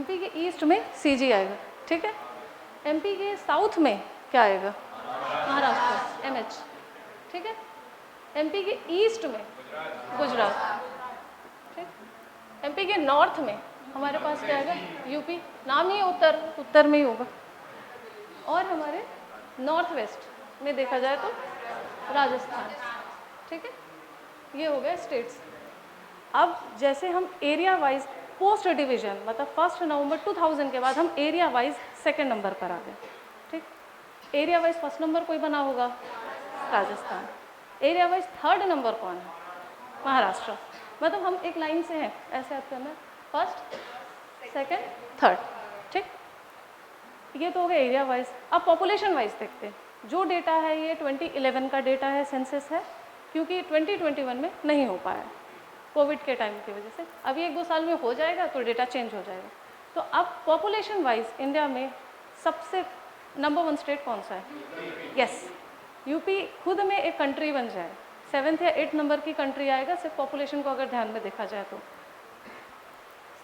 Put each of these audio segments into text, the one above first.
MP के east में CG आएगा, ठीक है। एमपी के साउथ में क्या आएगा? महाराष्ट्र, एमएच, ठीक है। एमपी के ईस्ट में गुजरात, ठीक। एमपी के नॉर्थ में हमारे पास क्या आएगा? यूपी, नाम ही उत्तर में ही होगा। और हमारे नॉर्थ वेस्ट में देखा जाए तो राजस्थान, ठीक है। ये हो गया स्टेट्स। अब जैसे हम एरिया वाइज पोस्ट डिवीजन, मतलब 1 नवंबर 2000 के बाद हम एरिया वाइज सेकेंड नंबर पर आ गए, ठीक। एरिया वाइज फर्स्ट नंबर कोई बना होगा? Rajasthan. Area wise third number कौन है? महाराष्ट्र। मतलब हम एक लाइन से हैं, ऐसे याद करना है, फर्स्ट, सेकेंड, थर्ड, ठीक। ये तो हो गया एरिया वाइज। अब पॉपुलेशन वाइज देखते हैं। जो डेटा है ये 2011 का डेटा है, सेंसस है, क्योंकि 2021 में नहीं हो पाया कोविड के टाइम की वजह से। अभी 1-2 साल में हो जाएगा तो डेटा चेंज हो जाएगा। तो अब पॉपुलेशन वाइज इंडिया में सबसे नंबर 1 स्टेट कौन सा है? यस, यूपी खुद में एक कंट्री बन जाए, 7th या 8th नंबर की कंट्री आएगा सिर्फ पॉपुलेशन को अगर ध्यान में देखा जाए तो।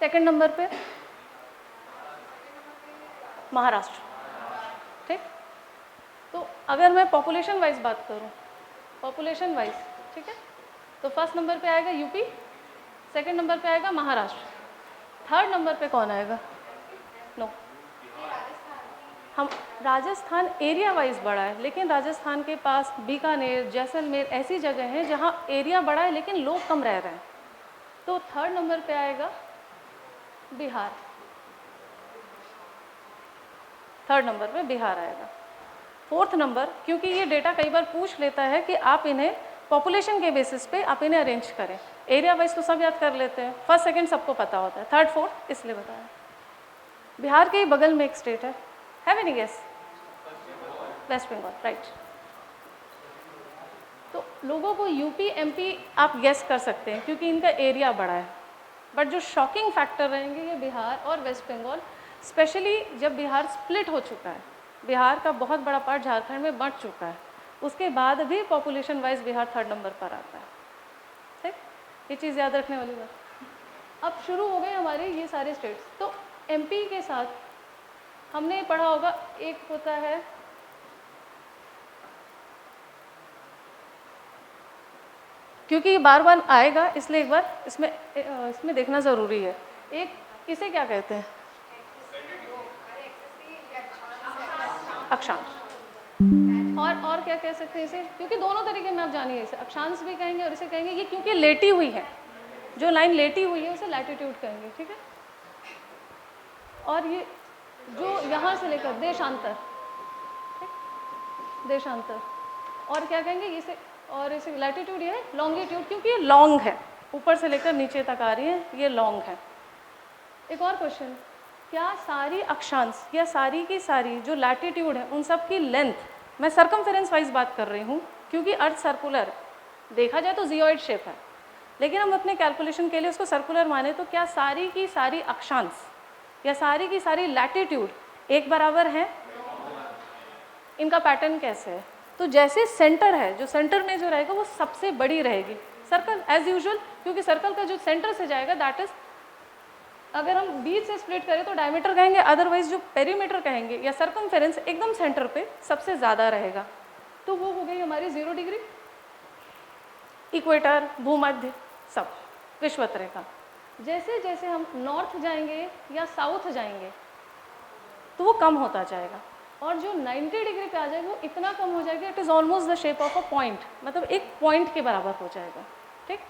सेकेंड नंबर पे महाराष्ट्र, ठीक। तो अगर मैं पॉपुलेशन वाइज बात करूं, पॉपुलेशन वाइज, ठीक है, तो फर्स्ट नंबर पे आएगा यूपी, सेकंड नंबर पे आएगा महाराष्ट्र, थर्ड नंबर पे कौन आएगा? नो, हम राजस्थान एरिया वाइज बड़ा है, लेकिन राजस्थान के पास बीकानेर, जैसलमेर ऐसी जगह हैं जहां एरिया बड़ा है लेकिन लोग कम रह रहे हैं। तो थर्ड नंबर पे आएगा बिहार, थर्ड नंबर पे बिहार आएगा। फोर्थ नंबर, क्योंकि ये डेटा कई बार पूछ लेता है कि आप इन्हें पॉपुलेशन के बेसिस पे आप इन्हें अरेंज करें। एरिया वाइज तो सब याद कर लेते हैं, फर्स्ट सेकंड सबको पता होता है, थर्ड फोर्थ इसलिए बताया। बिहार के ही बगल में एक स्टेट है, have any guess? West Bengal, right. तो लोगों को यूपी एमपी आप गेस कर सकते हैं क्योंकि इनका एरिया बड़ा है, बट जो शॉकिंग फैक्टर रहेंगे ये बिहार और वेस्ट बंगाल, स्पेशली जब बिहार स्प्लिट हो चुका है, बिहार का बहुत बड़ा पार्ट झारखंड में बंट चुका है, उसके बाद भी population wise Bihar third number पर आता है, ठीक। ये चीज़ याद रखने वाली बात। अब शुरू हो गए हमारे ये सारे स्टेट्स। तो एमपी के साथ हमने पढ़ा होगा, एक होता है क्योंकि ये बार बार आएगा इसलिए एक बार इसमें देखना ज़रूरी है। एक इसे क्या कहते हैं? अक्षांश। और क्या कह सकते हैं इसे? क्योंकि दोनों तरीके में आप जानिए, इसे अक्षांश भी कहेंगे और इसे कहेंगे ये क्योंकि लेटी हुई है, जो लाइन लेटी हुई है उसे लैटिट्यूड कहेंगे, ठीक है। और ये जो यहाँ से लेकर देशांतर, ठीक, देशांतर, और क्या कहेंगे इसे? और इसे लैटिट्यूड ये है लॉन्गिट्यूड, क्योंकि ये लॉन्ग है, ऊपर से लेकर नीचे तक आ रही है, ये लॉन्ग है। एक और क्वेश्चन, क्या सारी अक्षांश या सारी की सारी जो लैटिट्यूड है उन सब की लेंथ, मैं सर्कमफेरेंस वाइज बात कर रही हूँ क्योंकि अर्थ सर्कुलर, देखा जाए तो जियोइड शेप है, लेकिन हम अपने कैलकुलेशन के लिए उसको सर्कुलर माने, तो क्या सारी की सारी अक्षांश या सारी की सारी लैटिट्यूड एक बराबर है? इनका पैटर्न कैसे है? तो जैसे सेंटर है, जो सेंटर में जो रहेगा वो सबसे बड़ी रहेगी, सर्कल एज यूजुअल, क्योंकि सर्कल का जो सेंटर से जाएगा दैट इज, अगर हम बीच से स्प्लिट करें तो डायमीटर कहेंगे, अदरवाइज जो पेरीमीटर कहेंगे या सर्कमफेरेंस एकदम सेंटर पे सबसे ज़्यादा रहेगा। तो वो हो गई हमारी 0 डिग्री, इक्वेटर, भूमध्य, सब विषुवत रेखा। जैसे जैसे हम नॉर्थ जाएंगे या साउथ जाएंगे तो वो कम होता जाएगा, और जो 90 डिग्री पे आ जाएगा वो इतना कम हो जाएगा, it is almost the shape of a point, मतलब एक पॉइंट के बराबर हो जाएगा, ठीक।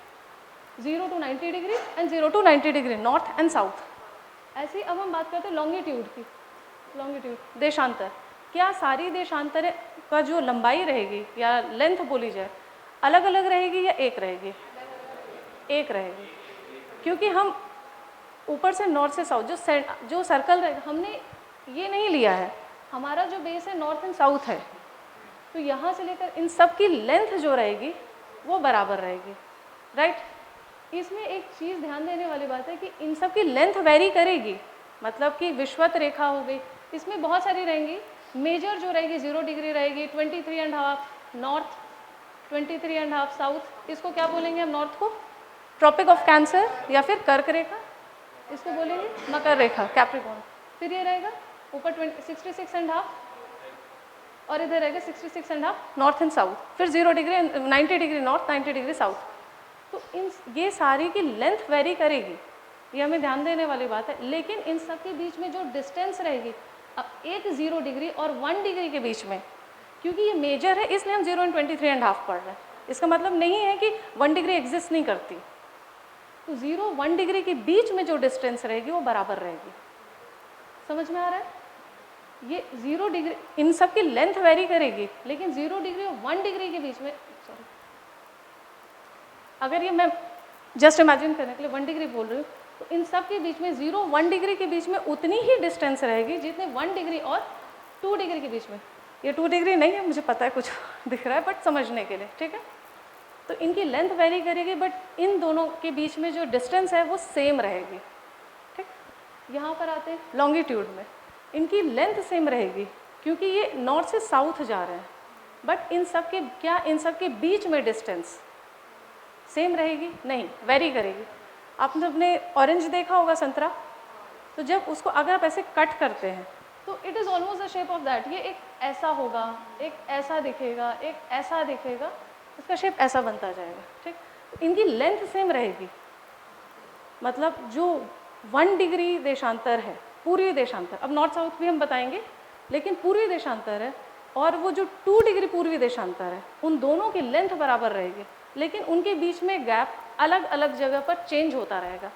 0 to 90 degree and 0 to 90 degree, north and south. ऐसे ही अब हम बात करते हैं लॉन्गिट्यूड की, लॉन्गिट्यूड, देशांतर। क्या सारी देशांतर का जो लंबाई रहेगी या लेंथ बोली जाए अलग अलग रहेगी या एक रहेगी? एक रहेगी, क्योंकि हम ऊपर से नॉर्थ से साउथ जो सर्कल रहेगा, हमने ये नहीं लिया है, हमारा जो बेस है नॉर्थ एंड साउथ है, तो यहाँ से लेकर इन सब की लेंथ जो रहेगी वो बराबर रहेगी, राइट। इसमें एक चीज़ ध्यान देने वाली बात है कि इन सब की लेंथ वेरी करेगी, मतलब कि विषुवत रेखा हो गई, इसमें बहुत सारी रहेंगी। मेजर जो रहेगी 0 डिग्री रहेगी, 23.5 नॉर्थ, 23.5 साउथ। इसको क्या बोलेंगे हम नॉर्थ को? ट्रॉपिक ऑफ कैंसर या फिर कर्क रेखा, इसको बोलेंगे मकर रेखा, कैप्रिकॉर्न। फिर ये रहेगा ऊपर 66.5 और इधर रहेगा 66.5 नॉर्थ एंड साउथ, फिर 0 degree 90 degree north 90 degree south. तो इन ये सारी की लेंथ वेरी करेगी, ये हमें ध्यान देने वाली बात है। लेकिन इन सब के बीच में जो डिस्टेंस रहेगी, अब एक 0 डिग्री और 1 डिग्री के बीच में, क्योंकि ये मेजर है इसलिए हम 0 and 23.5 पढ़ रहे हैं। इसका मतलब नहीं है कि 1 डिग्री एग्जिस्ट नहीं करती। तो 0 1 डिग्री के बीच में जो डिस्टेंस रहेगी वो बराबर रहेगी। समझ में आ रहा है? ये 0 डिग्री, इन सब की लेंथ वेरी करेगी, लेकिन 0 डिग्री और 1 डिग्री के बीच में, सॉरी, अगर ये मैं जस्ट इमेजिन करने के लिए 1 डिग्री बोल रही हूँ, तो इन सब के बीच में 0 1 डिग्री के बीच में उतनी ही डिस्टेंस रहेगी जितने 1 डिग्री और 2 डिग्री के बीच में। ये 2 डिग्री नहीं है, मुझे पता है कुछ दिख रहा है, बट समझने के लिए, ठीक है। तो इनकी लेंथ वेरी करेगी, बट इन दोनों के बीच में जो डिस्टेंस है वो सेम रहेगी, ठीक। यहाँ पर आते हैं लॉन्गिट्यूड में, इनकी लेंथ सेम रहेगी क्योंकि ये नॉर्थ से साउथ जा रहे हैं, बट इन सब के क्या, इन सब के बीच में डिस्टेंस सेम रहेगी? नहीं, वेरी करेगी। आपने अपने ऑरेंज देखा होगा, संतरा, तो जब उसको अगर आप ऐसे कट करते हैं तो it is almost the shape of that. ये एक ऐसा होगा, एक ऐसा दिखेगा, एक ऐसा दिखेगा, इसका शेप ऐसा बनता जाएगा, ठीक। तो इनकी लेंथ सेम रहेगी, मतलब जो 1 डिग्री देशांतर है, पूर्वी देशांतर, अब नॉर्थ साउथ भी हम बताएंगे, लेकिन पूर्वी देशांतर है और वो जो 2 डिग्री पूर्वी देशांतर है, उन दोनों की लेंथ बराबर रहेगी, लेकिन उनके बीच में गैप अलग अलग जगह पर चेंज होता रहेगा।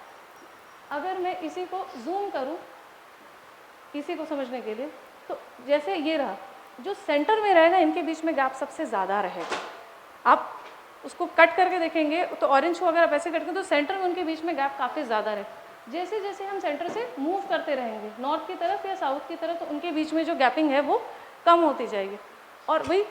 अगर मैं इसी को जूम करूं, इसी को समझने के लिए, तो जैसे ये रहा, जो सेंटर में रहेगा इनके बीच में गैप सबसे ज़्यादा रहेगा। आप उसको कट करके देखेंगे तो ऑरेंज को अगर आप ऐसे कट करें तो सेंटर में उनके बीच में गैप काफ़ी ज़्यादा रहेगा। जैसे जैसे हम सेंटर से मूव करते रहेंगे नॉर्थ की तरफ या साउथ की तरफ, तो उनके बीच में जो गैपिंग है वो कम होती जाएगी, और वही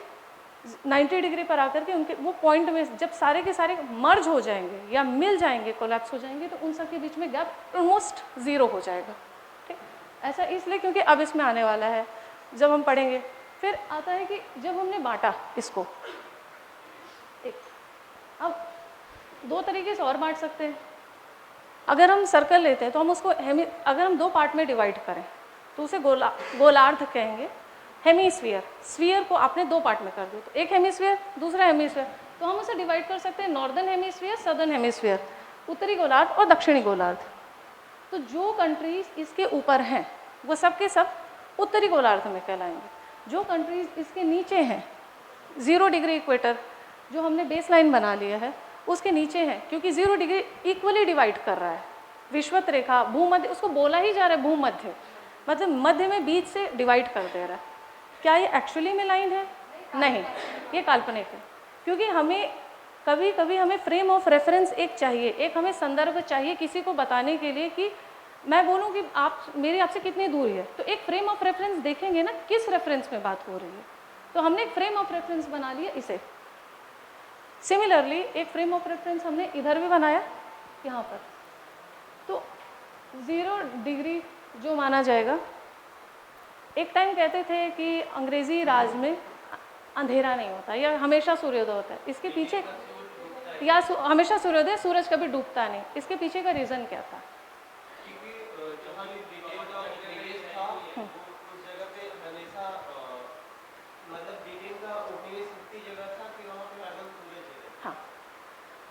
90 डिग्री पर आकर के उनके वो पॉइंट में जब सारे के सारे मर्ज हो जाएंगे या मिल जाएंगे, कोलैप्स हो जाएंगे, तो उन सब के बीच में गैप ऑलमोस्ट 0 हो जाएगा, ठीक। ऐसा इसलिए क्योंकि अब इसमें आने वाला है, जब हम पढ़ेंगे। फिर आता है कि जब हमने बांटा इसको, अब 2 तरीके से और बांट सकते हैं। अगर हम सर्कल लेते हैं तो हम उसको अगर हम 2 पार्ट में डिवाइड करें तो उसे गोलार्ध कहेंगे। हेमीस्फीयर, स्फीयर को आपने 2 पार्ट में कर दिया, तो एक हेमीस्फीयर, दूसरा हेमीस्फीयर, तो हम उसे डिवाइड कर सकते हैं नॉर्दर्न हेमीस्फीयर, सदर्न हेमीस्फीयर, उत्तरी गोलार्ध और दक्षिणी गोलार्ध। तो जो कंट्रीज इसके ऊपर हैं वो सब के सब उत्तरी गोलार्ध में कहलाएंगे। जो कंट्रीज इसके नीचे हैं, 0 डिग्री इक्वेटर जो हमने बेस लाइन बना लिया है उसके नीचे है, क्योंकि 0 डिग्री इक्वली डिवाइड कर रहा है, विषुवत रेखा, भूमध्य, उसको बोला ही जा रहा है भूमध्य, मतलब मध्य में बीच से डिवाइड कर दे रहा है। क्या ये एक्चुअली में लाइन है? नहीं, ये काल्पनिक है, क्योंकि हमें कभी कभी हमें फ्रेम ऑफ रेफरेंस एक चाहिए, एक हमें संदर्भ चाहिए किसी को बताने के लिए कि मैं बोलूँ कि आप मेरी आपसे कितनी दूरी है, तो एक फ्रेम ऑफ रेफरेंस देखेंगे ना किस रेफरेंस में बात हो रही है, तो हमने एक फ्रेम ऑफ रेफरेंस बना लिया इसे। सिमिलरली एक फ्रेम ऑफ रेफरेंस हमने इधर भी बनाया, यहाँ पर, तो 0 डिग्री जो माना जाएगा, एक टाइम कहते थे कि अंग्रेज़ी राज में अंधेरा नहीं होता या हमेशा सूर्योदय होता है, इसके पीछे या हमेशा सूर्योदय, सूरज कभी डूबता नहीं, इसके पीछे का रीज़न क्या था? हाँ,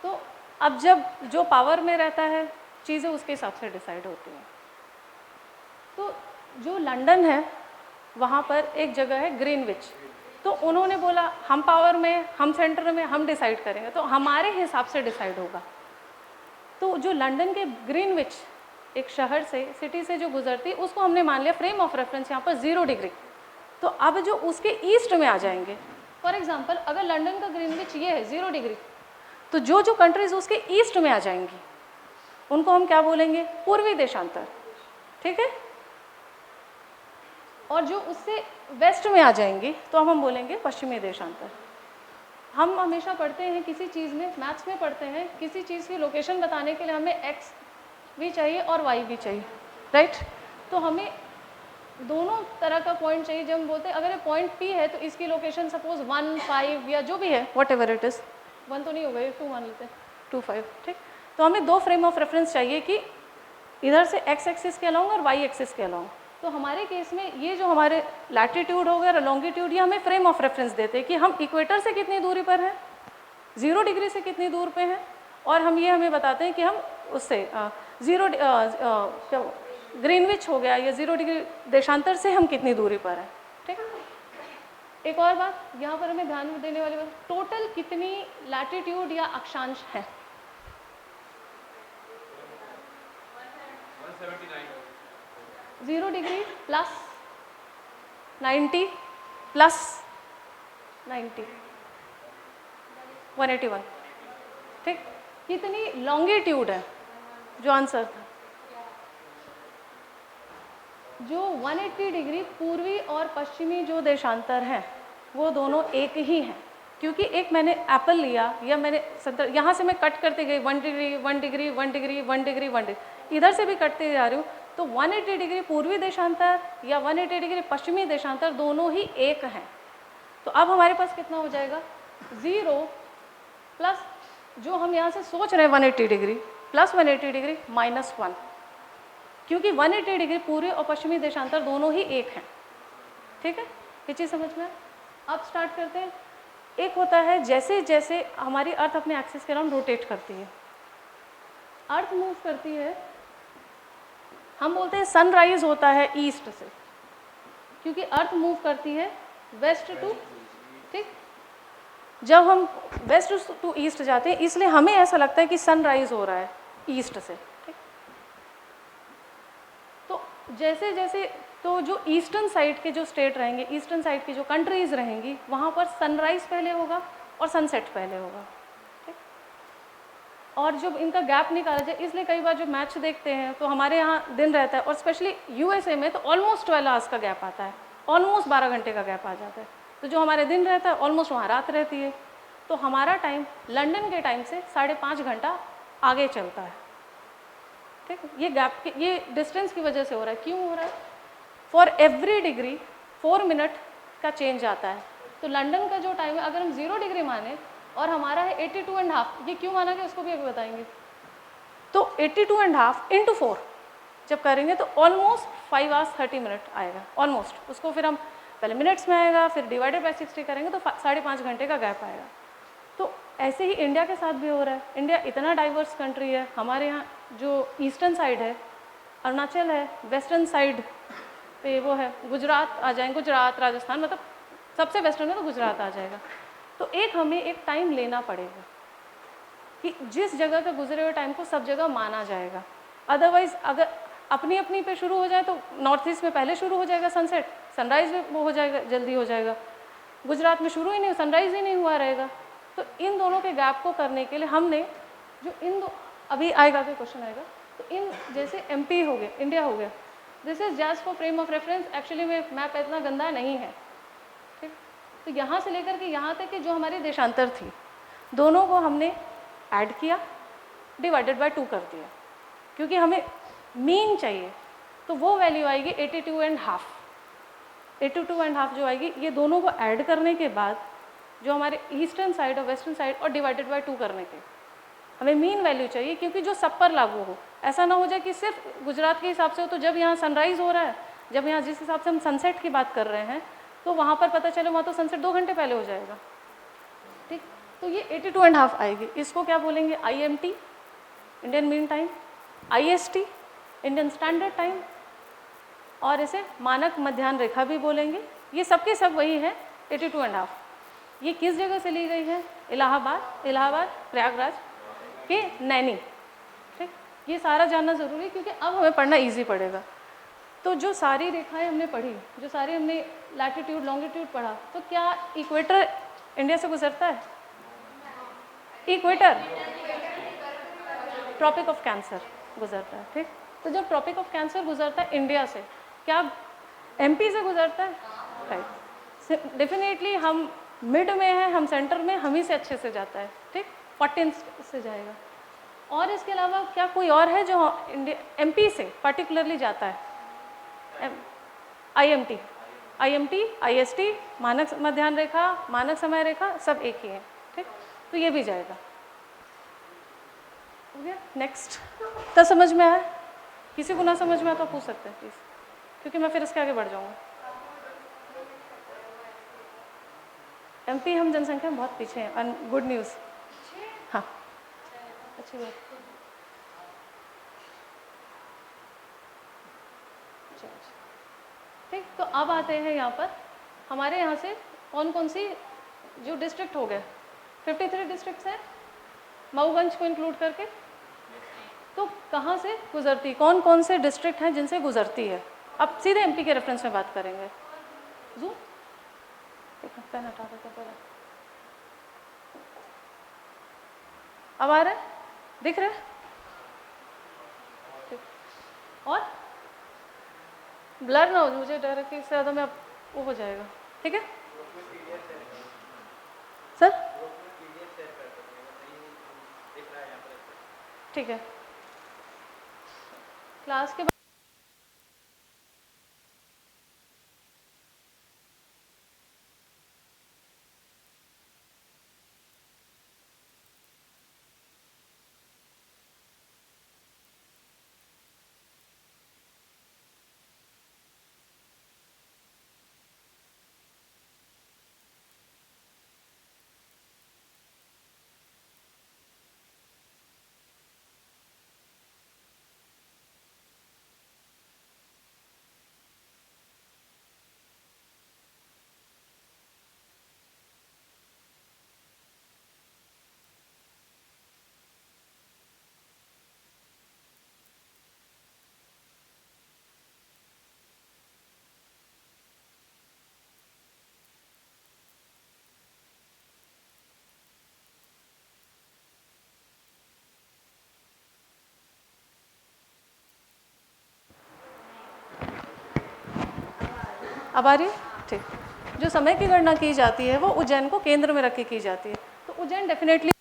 तो अब जब जो पावर में रहता है चीज़ें उसके हिसाब से डिसाइड होती हैं। तो जो लंदन है वहाँ पर एक जगह है ग्रीनविच, तो उन्होंने बोला हम पावर में, हम सेंटर में, हम डिसाइड करेंगे, तो हमारे हिसाब से डिसाइड होगा। तो जो लंदन के ग्रीनविच एक शहर से, सिटी से जो गुजरती, उसको हमने मान लिया फ्रेम ऑफ रेफरेंस यहाँ पर 0 डिग्री। तो अब जो उसके ईस्ट में आ जाएंगे, फॉर एग्जांपल अगर लंदन का ग्रीनविच ये है 0 डिग्री, तो जो जो कंट्रीज उसके ईस्ट में आ जाएंगी उनको हम क्या बोलेंगे? पूर्वी देशांतर, ठीक है। और जो उससे वेस्ट में आ जाएंगी तो हम बोलेंगे पश्चिमी देशांतर। हम हमेशा पढ़ते हैं किसी चीज़ में, मैथ्स में पढ़ते हैं, किसी चीज़ की लोकेशन बताने के लिए हमें एक्स भी चाहिए और वाई भी चाहिए, राइट। तो हमें दोनों तरह का पॉइंट चाहिए। जब हम बोलते हैं अगर ये पॉइंट P है तो इसकी लोकेशन सपोज 1, 5 या जो भी है, वॉट एवर इट इज़, 1 तो नहीं होगा, 2 मान लेते हैं, 2, 5, ठीक। तो हमें 2 फ्रेम ऑफ रेफरेंस चाहिए कि इधर से एक्स एक्सिस के अलॉन्ग और वाई एक्सिस के अलॉन्ग। तो हमारे केस में ये जो हमारे लैटिट्यूड हो गया, लॉन्गिट्यूड, ये हमें फ्रेम ऑफ रेफरेंस देते हैं कि हम इक्वेटर से कितनी दूरी पर हैं, 0 डिग्री से कितनी दूर पे हैं, और हम ये हमें बताते हैं कि हम उससे 0 ग्रीनविच हो गया या 0 डिग्री देशांतर से हम कितनी दूरी पर हैं। ठीक है। एक और बात यहाँ पर हमें ध्यान में देने वाली बात, टोटल कितनी लैटिट्यूड या अक्षांश हैं? 0 डिग्री प्लस 90 प्लस 90 181। ठीक। कितनी लॉन्गिट्यूड है? जो आंसर था, जो 180 डिग्री पूर्वी और पश्चिमी जो देशांतर हैं वो दोनों एक ही हैं, क्योंकि एक मैंने एप्पल लिया या मैंने यहाँ से मैं कट करते गई 1 degree 1 degree 1 degree 1 degree 1 degree, इधर से भी कटते जा रही हूँ, तो 180 डिग्री पूर्वी देशांतर या 180 डिग्री पश्चिमी देशांतर दोनों ही एक हैं। तो अब हमारे पास कितना हो जाएगा? 0 प्लस जो हम यहाँ से सोच रहे हैं 180 डिग्री प्लस 180 डिग्री माइनस 1, क्योंकि 180 डिग्री पूर्वी और पश्चिमी देशांतर दोनों ही एक हैं। ठीक है, ये चीज़ समझ में? अब स्टार्ट करते हैं। एक होता है जैसे जैसे हमारी अर्थ अपने एक्सिस के अराउंड रोटेट करती है, अर्थ मूव करती है, हम बोलते हैं सनराइज होता है ईस्ट से, क्योंकि अर्थ मूव करती है वेस्ट टू। ठीक, जब हम वेस्ट टू ईस्ट जाते हैं इसलिए हमें ऐसा लगता है कि सनराइज हो रहा है ईस्ट से। ठीक, तो जैसे जैसे तो जो ईस्टर्न साइड के जो स्टेट रहेंगे, ईस्टर्न साइड की जो कंट्रीज रहेंगी, वहाँ पर सनराइज पहले होगा और सनसेट पहले होगा। ठीक, और जब इनका गैप निकाला जाए, इसलिए कई बार जो मैच देखते हैं तो हमारे यहाँ दिन रहता है, और स्पेशली यूएसए में तो ऑलमोस्ट 12 आवर्स का गैप आता है, ऑलमोस्ट 12 घंटे का गैप आ जाता है। तो जो हमारे दिन रहता है ऑलमोस्ट वहाँ रात रहती है, तो हमारा टाइम लंदन के टाइम से 5.5 घंटा आगे चलता है। ठीक, ये गैप ये डिस्टेंस की वजह से हो रहा है। क्यों हो रहा है? फॉर एवरी डिग्री 4 मिनट का चेंज आता है। तो लंदन का जो टाइम है, अगर हम 0 डिग्री माने और हमारा है 82.5, ये क्यों माना गया उसको भी अभी बताएंगे। तो 82.5 इंटू 4 जब करेंगे तो ऑलमोस्ट 5 आवर्स 30 मिनट आएगा ऑलमोस्ट। उसको फिर हम पहले मिनट्स में आएगा, फिर डिवाइडेड बाई 60 करेंगे तो 5.5 घंटे का गैप आएगा। तो ऐसे ही इंडिया के साथ भी हो रहा है। इंडिया इतना डाइवर्स कंट्री है, हमारे यहाँ जो ईस्टर्न साइड है अरुणाचल है, वेस्टर्न साइड पे वो है गुजरात आ जाएंगे, गुजरात राजस्थान, मतलब सबसे वेस्टर्न में तो गुजरात आ जाएगा। तो हमें एक टाइम लेना पड़ेगा कि जिस जगह का गुजरे हुए टाइम को सब जगह माना जाएगा। अदरवाइज अगर अपनी अपनी पे शुरू हो जाए तो नॉर्थ ईस्ट में पहले शुरू हो जाएगा सनसेट, सनराइज में वो हो जाएगा, जल्दी हो जाएगा। गुजरात में शुरू ही नहीं, सनराइज ही नहीं हुआ रहेगा। तो इन दोनों के गैप को करने के लिए हमने जो अभी आएगा तो क्वेश्चन आएगा, तो इन जैसे एमपी हो गया, इंडिया हो गया, this is just for frame of reference. Actually में मैप इतना गंदा नहीं है। ठीक, तो यहाँ से लेकर के यहाँ तक कि जो हमारी देशांतर थी दोनों को हमने ऐड किया, डिवाइडेड बाय 2 कर दिया, क्योंकि हमें मीन चाहिए। तो वो वैल्यू आएगी 82.5। 82.5 जो आएगी, ये दोनों को ऐड करने के बाद जो हमारे ईस्टर्न साइड और वेस्टर्न साइड और डिवाइडेड बाय 2 करने के हमें मीन वैल्यू चाहिए, क्योंकि जो सब पर लागू हो। ऐसा ना हो जाए कि सिर्फ गुजरात के हिसाब से हो, तो जब यहाँ सनराइज हो रहा है, जब यहाँ जिस हिसाब से हम सनसेट की बात कर रहे हैं, तो वहाँ पर पता चले वहाँ तो सनसेट 2 घंटे पहले हो जाएगा। ठीक, तो ये 82.5 आएगी। इसको क्या बोलेंगे? IMT Indian mean time, IST Indian standard time, और इसे मानक मध्याह्न रेखा भी बोलेंगे। ये सब के सब वही है 82.5। ये किस जगह से ली गई है? इलाहाबाद प्रयागराज के नैनी। ठीक, ये सारा जानना ज़रूरी है, क्योंकि अब हमें पढ़ना इजी पड़ेगा। तो जो सारी रेखाएं हमने पढ़ी, जो सारी हमने लैटिट्यूड लॉन्गिट्यूड पढ़ा, तो क्या इक्वेटर इंडिया से गुजरता है? इक्वेटर ट्रॉपिक ऑफ कैंसर गुजरता है। ठीक, तो जब ट्रॉपिक ऑफ कैंसर गुजरता है इंडिया से, क्या MP से गुजरता है? राइट, डेफिनेटली हम मिड में हैं, हम सेंटर में, हम ही से अच्छे से जाता है। ठीक, 14 से जाएगा। और इसके अलावा क्या कोई और है जो इंडिया MP से पर्टिकुलरली जाता है? IMT IST मानक मध्याह्न रेखा, मानक समय रेखा, सब एक ही है। ठीक, तो ये भी जाएगा। हो गया? नेक्स्ट तो समझ में आया? किसी को ना समझ में आता तो पूछ सकते हैं प्लीज़, क्योंकि मैं फिर इसके आगे बढ़ जाऊँगा। एमपी हम जनसंख्या में बहुत पीछे हैं। गुड न्यूज़, हाँ अच्छी बात। ठीक, तो अब आते हैं यहाँ पर हमारे यहाँ से कौन कौन सी जो डिस्ट्रिक्ट हो गए, 53 डिस्ट्रिक्ट्स हैं मऊगंज को इंक्लूड करके। तो कहाँ से गुजरती, कौन कौन से डिस्ट्रिक्ट हैं जिनसे गुजरती है। अब सीधे एमपी के रेफरेंस में बात करेंगे। जूम पेन हटा देते पहले। अब आ रहा है, दिख रहा है? और ब्लर ना हो, मुझे डर है कि इससे ज़्यादा मैं वो हो जाएगा। ठीक है सर, ठीक है। क्लास के अब आ रही है, ठीक। जो समय की गणना की जाती है वो उज्जैन को केंद्र में रख के की जाती है। तो उज्जैन डेफिनेटली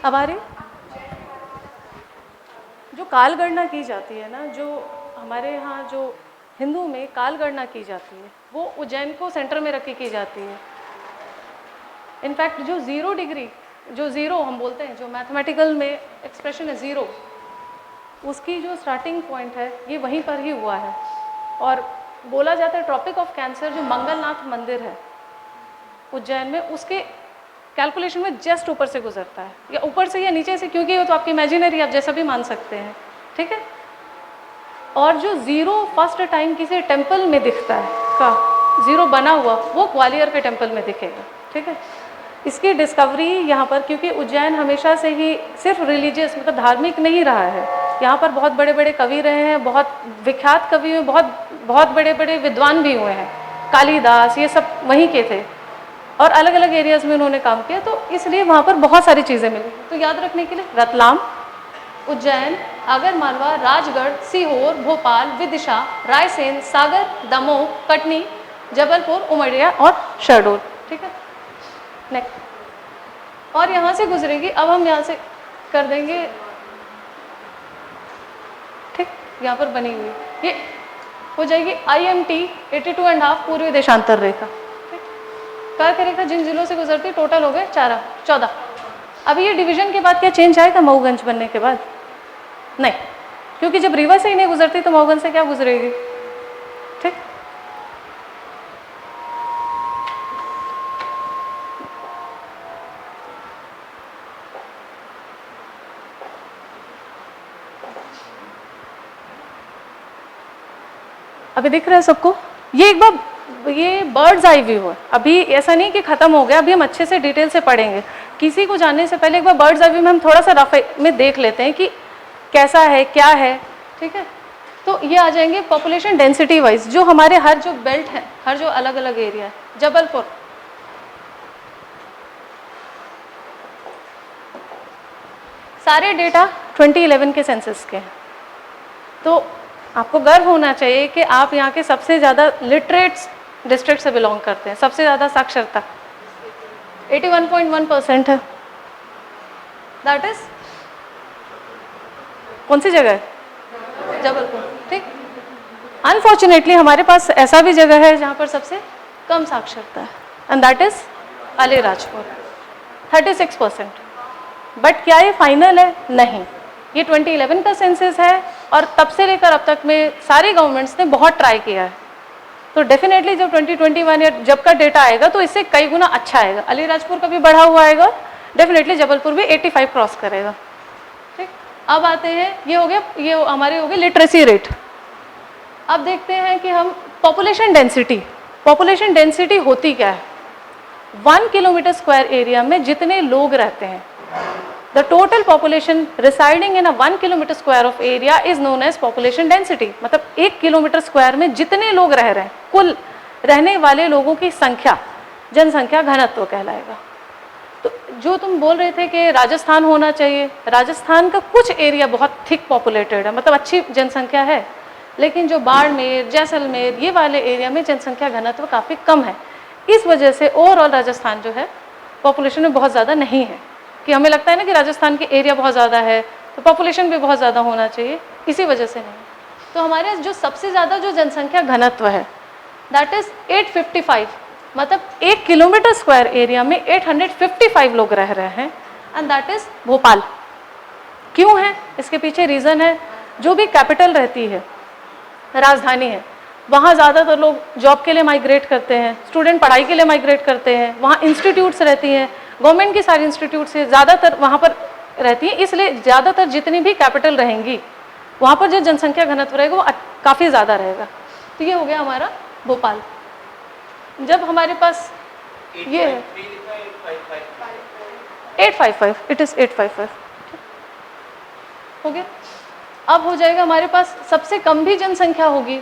अब आ रही, जो काल गणना की जाती है ना, जो हमारे यहाँ जो हिंदू में काल गणना की जाती है वो उज्जैन को सेंटर में रख के की जाती है। इनफैक्ट जो 0 डिग्री, जो 0 हम बोलते हैं, जो मैथमेटिकल में एक्सप्रेशन है 0, उसकी जो स्टार्टिंग पॉइंट है ये वहीं पर ही हुआ है। और बोला जाता है ट्रॉपिक ऑफ कैंसर जो मंगलनाथ मंदिर है उज्जैन में, उसके कैलकुलेशन में जस्ट ऊपर से गुजरता है, या ऊपर से या नीचे से, क्योंकि वो तो आपकी इमेजिनरी, आप जैसा भी मान सकते हैं। ठीक है, और जो 0 फर्स्ट टाइम किसी टेम्पल में दिखता है का 0 बना हुआ, वो ग्वालियर के टेम्पल में दिखेगा। ठीक है, इसकी डिस्कवरी यहाँ पर, क्योंकि उज्जैन हमेशा से ही सिर्फ रिलीजियस मतलब धार्मिक नहीं रहा है, यहाँ पर बहुत बड़े बड़े कवि रहे हैं, बहुत विख्यात कवि हुए, बहुत बड़े बड़े विद्वान भी हुए हैं, कालिदास, ये सब वहीं के थे और अलग अलग एरियाज़ में उन्होंने काम किया, तो इसलिए वहाँ पर बहुत सारी चीज़ें मिली। तो याद रखने के लिए रतलाम, उज्जैन, आगरमालवा, राजगढ़, सीहोर, भोपाल, विदिशा, रायसेन, सागर, दमोह, कटनी, जबलपुर, उमरिया और शहडोल। ठीक है, नेक्स्ट। और यहाँ से गुजरेगी, अब हम यहाँ से कर देंगे, ठीक, यहाँ पर बनी हुई ये हो जाएगी IMT 82.5 पूर्वी देशांतर रेखा। कार्य रेखा जिन जिलों से गुजरती टोटल हो गए 14। अभी ये डिवीजन के बाद क्या चेंज आएगा मऊगंज बनने के बाद? नहीं, क्योंकि जब रीवा से ही नहीं गुजरती तो मऊगंज से क्या गुजरेगी? ठीक, अभी दिख रहा है सबको? ये एक बार ये बर्ड्स आई व्यू है, अभी ऐसा नहीं कि ख़त्म हो गया, अभी हम अच्छे से डिटेल से पढ़ेंगे। किसी को जानने से पहले एक बार बर्ड्स आई व्यू में हम थोड़ा सा रफ में देख लेते हैं कि कैसा है, क्या है, ठीक है। तो ये आ जाएंगे पॉपुलेशन डेंसिटी वाइज, जो हमारे हर जो बेल्ट है, हर जो अलग अलग एरिया है। जबलपुर, सारे डेटा 2011 के सेंसस के हैं। तो आपको गर्व होना चाहिए कि आप यहाँ के सबसे ज़्यादा लिटरेट डिस्ट्रिक्ट से बिलोंग करते हैं। सबसे ज़्यादा साक्षरता 81.1% है। दैट इज कौन सी जगह है? जबलपुर, ठीक। अनफॉर्चुनेटली हमारे पास ऐसा भी जगह है जहाँ पर सबसे कम साक्षरता है, and that is Alirajpur 36%। But क्या ये फाइनल है? नहीं, ये 2011 का सेंसस है और तब से लेकर अब तक में सारी गवर्नमेंट्स ने बहुत ट्राई किया है। तो डेफिनेटली जब 2021 या जब का डेटा आएगा तो इससे कई गुना अच्छा आएगा। अलीराजपुर का भी बढ़ा हुआ आएगा, डेफिनेटली जबलपुर भी 85 क्रॉस करेगा, ठीक। अब आते हैं, ये हो गया, ये हमारे हो गए लिटरेसी रेट। अब देखते हैं कि हम पॉपुलेशन डेंसिटी होती क्या है। 1 किलोमीटर स्क्वायर एरिया में जितने लोग रहते हैं, the total population residing in a 1 kilometer square of area is known as population density। मतलब 1 किलोमीटर स्क्वायर में जितने लोग रह रहे हैं, कुल रहने वाले लोगों की संख्या, जनसंख्या घनत्व कहलाएगा। तो जो तुम बोल रहे थे कि राजस्थान होना चाहिए, राजस्थान का कुछ एरिया बहुत थिक पॉपुलेटेड है, मतलब अच्छी जनसंख्या है, लेकिन जो बाड़मेर, जैसलमेर, ये वाले एरिया में जनसंख्या घनत्व काफ़ी कम है। इस वजह से ओवरऑल राजस्थान जो है पॉपुलेशन में बहुत ज़्यादा नहीं है। कि हमें लगता है ना कि राजस्थान की एरिया बहुत ज़्यादा है तो पॉपुलेशन भी बहुत ज़्यादा होना चाहिए, इसी वजह से नहीं। तो हमारे जो सबसे ज़्यादा जो जनसंख्या घनत्व है दैट इज़ 855, मतलब 1 किलोमीटर स्क्वायर एरिया में 855 लोग रह रहे हैं, एंड दैट इज़ भोपाल। क्यों है? इसके पीछे रीज़न है, जो भी कैपिटल रहती है, राजधानी है, वहाँ ज़्यादातर लोग जॉब के लिए माइग्रेट करते हैं, स्टूडेंट पढ़ाई के लिए माइग्रेट करते हैं, वहाँ इंस्टीट्यूट्स रहती हैं, गवर्नमेंट की सारी इंस्टीट्यूट से ज़्यादातर वहाँ पर रहती है, इसलिए ज़्यादातर जितनी भी कैपिटल रहेंगी वहाँ पर जो जनसंख्या घनत्व रहेगा वो काफ़ी ज़्यादा रहेगा। तो ये हो गया हमारा भोपाल। जब हमारे पास ये है 855, इट इज़ 855 हो गया। अब हो जाएगा हमारे पास सबसे कम भी जनसंख्या होगी,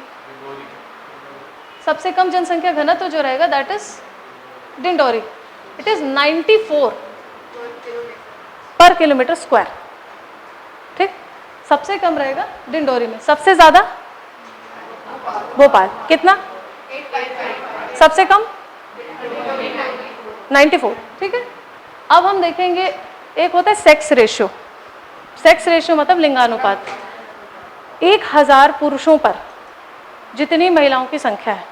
सबसे कम जनसंख्या घनत्व जो रहेगा that is Dindori, it is 94 पर किलोमीटर स्क्वायर, ठीक। सबसे कम रहेगा डिंडोरी में, सबसे ज्यादा भोपाल। कितना? सबसे कम 94, ठीक है। अब हम देखेंगे, एक होता है सेक्स रेशियो। सेक्स रेशियो मतलब लिंगानुपात। 1000 पुरुषों पर जितनी महिलाओं की संख्या है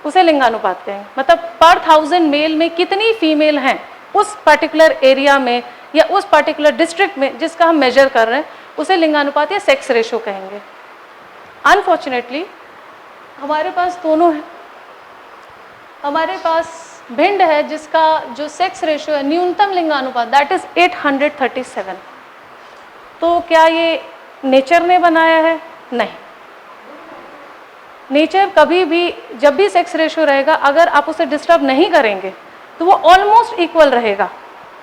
उसे लिंगानुपात कहेंगे। मतलब पर 1000 मेल में कितनी फीमेल हैं उस पर्टिकुलर एरिया में या उस पर्टिकुलर डिस्ट्रिक्ट में जिसका हम मेजर कर रहे हैं, उसे लिंगानुपात या सेक्स रेशियो कहेंगे। अनफॉर्चुनेटली हमारे पास दोनों है। हमारे पास भिंड है जिसका जो सेक्स रेशियो है, न्यूनतम लिंगानुपात दैट इज 837। तो क्या ये नेचर ने बनाया है? नहीं। नेचर कभी भी, जब भी सेक्स रेशियो रहेगा, अगर आप उसे डिस्टर्ब नहीं करेंगे तो वो ऑलमोस्ट इक्वल रहेगा,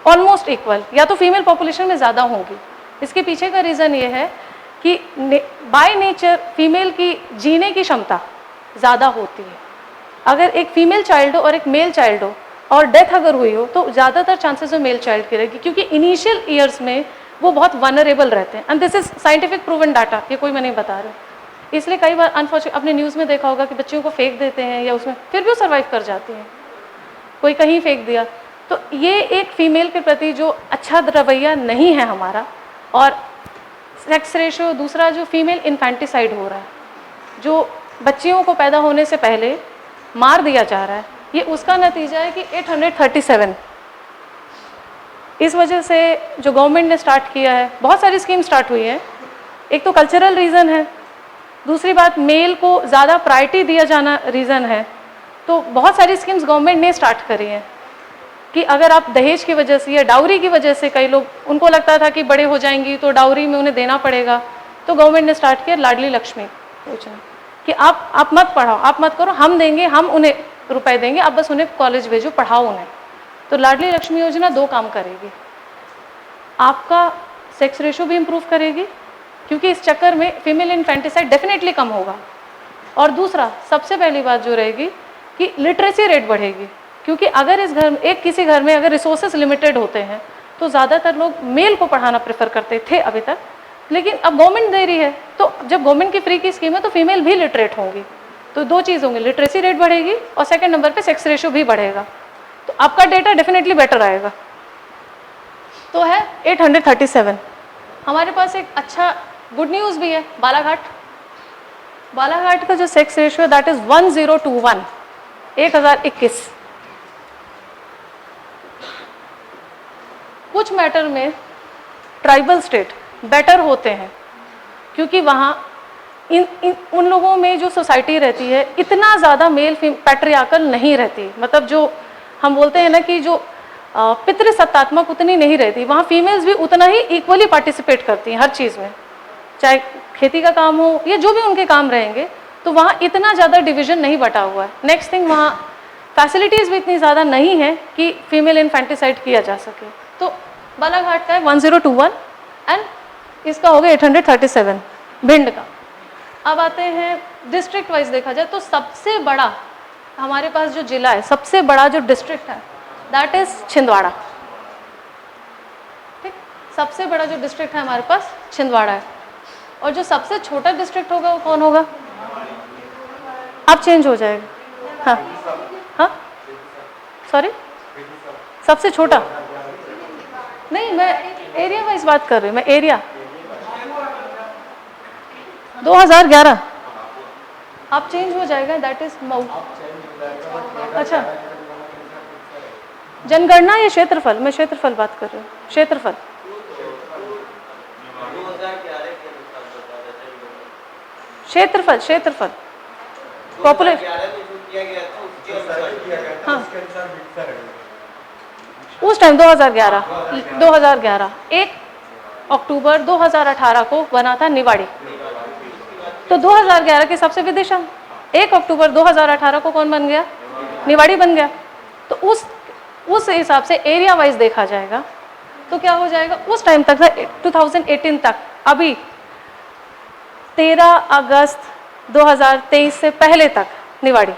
ऑलमोस्ट इक्वल, या तो फीमेल पॉपुलेशन में ज़्यादा होंगी। इसके पीछे का रीज़न ये है कि बाय नेचर फीमेल की जीने की क्षमता ज़्यादा होती है। अगर एक फीमेल चाइल्ड हो और एक मेल चाइल्ड हो और डेथ अगर हुई हो तो ज़्यादातर चांसेस है मेल चाइल्ड की रहेगी, क्योंकि इनिशियल ईयर्स में वो बहुत वनरेबल रहते हैं, and this is scientific proven data, ये कोई मैं नहीं बता रही। इसलिए कई बार अनफॉर्चुनेट अपने न्यूज़ में देखा होगा कि बच्चियों को फेंक देते हैं या उसमें फिर भी वो सर्वाइव कर जाती हैं, कोई कहीं फेंक दिया। तो ये एक फीमेल के प्रति जो अच्छा रवैया नहीं है हमारा। और सेक्स रेशियो, दूसरा जो फीमेल इन्फेंटिसाइड हो रहा है, जो बच्चियों को पैदा होने से पहले मार दिया जा रहा है, ये उसका नतीजा है कि 837। इस वजह से जो गवर्नमेंट ने स्टार्ट किया है, बहुत सारी स्कीम स्टार्ट हुई है। एक तो कल्चरल रीज़न है, दूसरी बात मेल को ज़्यादा प्रायोरिटी दिया जाना रीज़न है। तो बहुत सारी स्कीम्स गवर्नमेंट ने स्टार्ट करी हैं कि अगर आप दहेज की वजह से या डाउरी की वजह से, कई लोग उनको लगता था कि बड़े हो जाएंगी तो डाउरी में उन्हें देना पड़ेगा, तो गवर्नमेंट ने स्टार्ट किया लाडली लक्ष्मी योजना कि आप मत पढ़ाओ, आप मत करो, हम देंगे, हम उन्हें रुपए देंगे, आप बस उन्हें कॉलेज भेजो, पढ़ाओ उन्हें। तो लाडली लक्ष्मी योजना 2 काम करेगी, आपका सेक्स रेशो भी इम्प्रूव करेगी क्योंकि इस चक्कर में फीमेल इन्फेंटिसाइड डेफिनेटली कम होगा, और दूसरा सबसे पहली बात जो रहेगी कि लिटरेसी रेट बढ़ेगी, क्योंकि अगर इस घर में किसी घर में अगर रिसोर्सेज लिमिटेड होते हैं तो ज़्यादातर लोग मेल को पढ़ाना प्रेफर करते थे अभी तक, लेकिन अब गवर्नमेंट दे रही है, तो जब गवर्नमेंट की फ्री की स्कीम है तो फीमेल भी लिटरेट होंगी, तो 2 चीज़ होंगी, लिटरेसी रेट बढ़ेगी और सेकंड नंबर पे सेक्स रेशो भी बढ़ेगा, तो आपका डेटा डेफिनेटली बेटर आएगा। तो है 837। हमारे पास एक अच्छा गुड न्यूज़ भी है, बालाघाट का जो सेक्स रेशियो दैट इज 1021, 1021। कुछ मैटर में ट्राइबल स्टेट बेटर होते हैं क्योंकि वहाँ उन लोगों में जो सोसाइटी रहती है इतना ज़्यादा मेल पैट्रियार्कल नहीं रहती, मतलब जो हम बोलते हैं ना कि जो पितृसत्तात्मक उतनी नहीं रहती, वहाँ फीमेल्स भी उतना ही इक्वली पार्टिसिपेट करती हैं हर चीज़ में, चाहे खेती का काम हो या जो भी उनके काम रहेंगे, तो वहाँ इतना ज़्यादा डिवीज़न नहीं बटा हुआ है। नेक्स्ट थिंग, वहाँ फैसिलिटीज़ भी इतनी ज़्यादा नहीं है कि फीमेल इन्फेंटिसाइड किया जा सके। तो बालाघाट का है 1021 एंड इसका हो गया 837 भिंड का। अब आते हैं डिस्ट्रिक्ट वाइज देखा जाए तो सबसे बड़ा हमारे पास जो जिला है, सबसे बड़ा जो डिस्ट्रिक्ट है दैट इज छिंदवाड़ा। ठीक, सबसे बड़ा जो डिस्ट्रिक्ट है हमारे पास छिंदवाड़ा है, और जो सबसे छोटा डिस्ट्रिक्ट होगा वो कौन होगा? अब चेंज हो जाएगा। हाँ हाँ, सॉरी, सबसे छोटा नहीं, मैं एरिया वाइज बात कर रही हूँ, मैं एरिया 2011 अब चेंज हो जाएगा, दैट इज मऊ। अच्छा, जनगणना या क्षेत्रफल? मैं क्षेत्रफल बात कर रही हूँ, क्षेत्रफल। क्षेत्रफल पॉपुलेशन। हाँ, उस टाइम 2011 1 अक्टूबर 2018 को बना था निवाड़ी, तो 2011 के हिसाब से विदिशा, 1 अक्टूबर 2018 को कौन बन गया? निवाड़ी बन गया। तो उस हिसाब से एरिया वाइज देखा जाएगा तो क्या हो जाएगा, उस टाइम तक था 2018 तक, अभी 13 अगस्त 2023 से पहले तक निवाड़ी।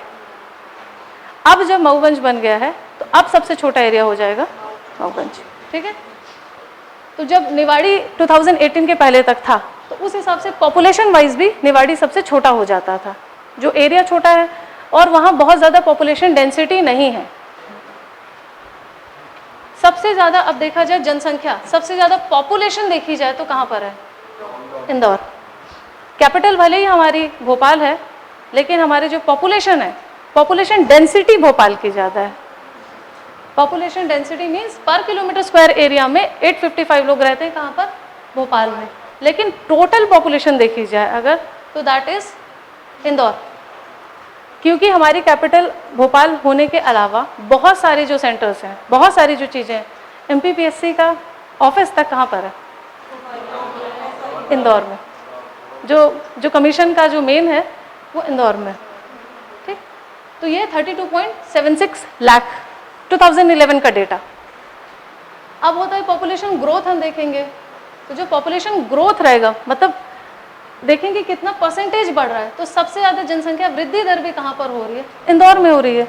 अब जब मऊगंज बन गया है तो अब सबसे छोटा एरिया हो जाएगा मऊगंज। ठीक है, तो जब निवाड़ी 2018 के पहले तक था तो उस हिसाब से पॉपुलेशन वाइज भी निवाड़ी सबसे छोटा हो जाता था, जो एरिया छोटा है और वहाँ बहुत ज़्यादा पॉपुलेशन डेंसिटी नहीं है। सबसे ज़्यादा अब देखा जाए जनसंख्या, सबसे ज़्यादा पॉपुलेशन देखी जाए तो कहाँ पर है? इंदौर। कैपिटल भले ही हमारी भोपाल है, लेकिन हमारे जो पॉपुलेशन है, पॉपुलेशन डेंसिटी भोपाल की ज़्यादा है। पॉपुलेशन डेंसिटी मीन्स पर किलोमीटर स्क्वायर एरिया में 855 लोग रहते हैं, कहाँ पर? भोपाल में। लेकिन टोटल पॉपुलेशन देखी जाए अगर तो दैट इज इंदौर, क्योंकि हमारी कैपिटल भोपाल होने के अलावा बहुत सारे जो सेंटर्स हैं, बहुत सारी जो चीज़ें हैं, MPPSC का ऑफिस तक कहाँ पर है? इंदौर में। जो कमीशन का जो मेन है वो इंदौर में। ठीक, तो ये 32.76 लाख 2011 का डेटा। अब होता है पॉपुलेशन ग्रोथ, हम देखेंगे तो जो पॉपुलेशन ग्रोथ रहेगा मतलब देखेंगे कितना परसेंटेज बढ़ रहा है, तो सबसे ज़्यादा जनसंख्या वृद्धि दर भी कहाँ पर हो रही है? इंदौर में हो रही है।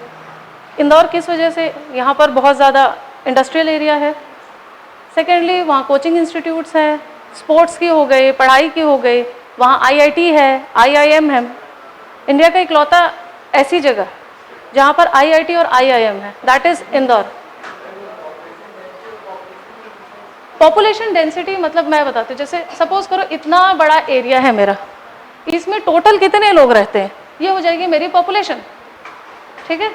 इंदौर किस वजह से? यहाँ पर बहुत ज़्यादा इंडस्ट्रियल एरिया है, सेकेंडली वहाँ कोचिंग इंस्टीट्यूट्स हैं, स्पोर्ट्स की हो गई, पढ़ाई की हो गई, वहाँ IIT है, IIM है। इंडिया का इकलौता ऐसी जगह जहाँ पर IIT और IIM है, that is Indore. Population density मतलब मैं बताती हूँ, जैसे सपोज करो इतना बड़ा एरिया है मेरा, इसमें टोटल कितने लोग रहते हैं, ये हो जाएगी मेरी पॉपुलेशन। ठीक है,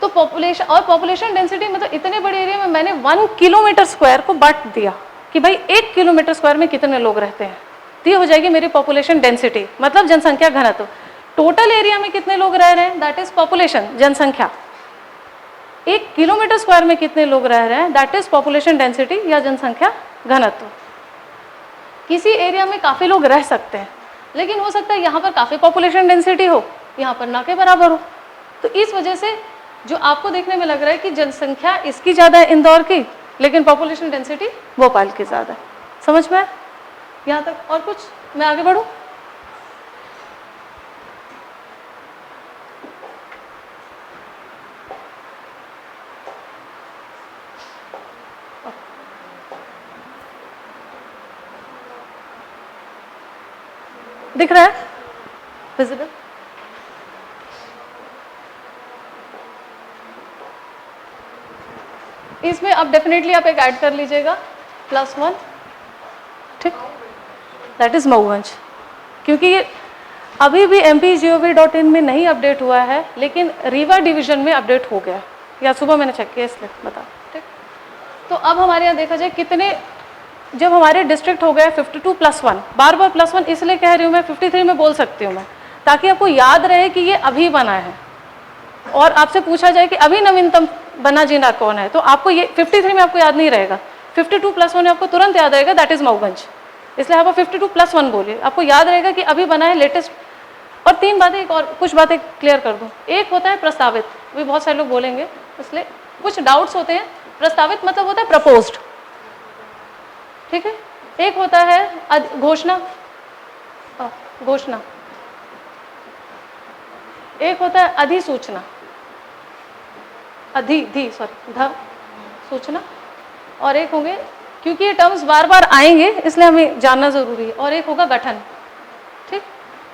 तो पॉपुलेशन और पॉपुलेशन डेंसिटी मतलब इतने बड़े एरिया में मैंने 1 किलोमीटर स्क्वायर को बांट दिया कि भाई 1 किलोमीटर स्क्वायर में कितने लोग रहते हैं, तो ये हो जाएगी मेरी पॉपुलेशन डेंसिटी, मतलब जनसंख्या घनत्व। टोटल एरिया में कितने लोग रह रहे हैं, दैट इज पॉपुलेशन, जनसंख्या। 1 किलोमीटर स्क्वायर में कितने लोग रह रहे हैं, दैट इज पॉपुलेशन डेंसिटी या जनसंख्या घनत्व। किसी एरिया में काफ़ी लोग रह सकते हैं, लेकिन हो सकता है यहाँ पर काफ़ी पॉपुलेशन डेंसिटी हो, यहाँ पर ना के बराबर हो। तो इस वजह से जो आपको देखने में लग रहा है कि जनसंख्या इसकी ज़्यादा है इंदौर की, लेकिन पॉपुलेशन डेंसिटी भोपाल की ज़्यादा है। समझ में आया यहाँ तक? और कुछ मैं आगे बढ़ूँ? दिख रहा है विजिबल? इसमें अब डेफिनेटली आप एक ऐड कर लीजिएगा +1, ठीक, दैट इज मऊगंज। क्योंकि ये अभी भी mp.gov.in में नहीं अपडेट हुआ है, लेकिन रीवा डिवीजन में अपडेट हो गया, या सुबह मैंने चेक किया इसलिए बता, ठीक। तो अब हमारे यहाँ देखा जाए कितने, जब हमारे डिस्ट्रिक्ट हो गए 52+1, बार बार +1 इसलिए कह रही हूँ मैं, 53 में बोल सकती हूँ मैं, ताकि आपको याद रहे कि ये अभी बना है। और आपसे पूछा जाए कि अभी नवीनतम बना जिला कौन है, तो आपको ये 53 में आपको याद नहीं रहेगा, 52+1 में आपको तुरंत याद रहेगा, दैट इज मऊगंज। इसलिए आप 52+1 बोलिए, आपको याद रहेगा कि अभी बना है लेटेस्ट। और 3 बातें, एक और कुछ बातें क्लियर कर दूँ। एक होता है प्रस्तावित, भी बहुत सारे लोग बोलेंगे, इसलिए कुछ डाउट्स होते हैं। प्रस्तावित मतलब होता है प्रपोज्ड, ठीक है। एक होता है घोषणा, घोषणा, एक होता है अधिसूचना, ध सूचना, और एक होंगे, क्योंकि ये टर्म्स बार बार आएंगे इसलिए हमें जानना जरूरी है, और एक होगा गठन, ठीक।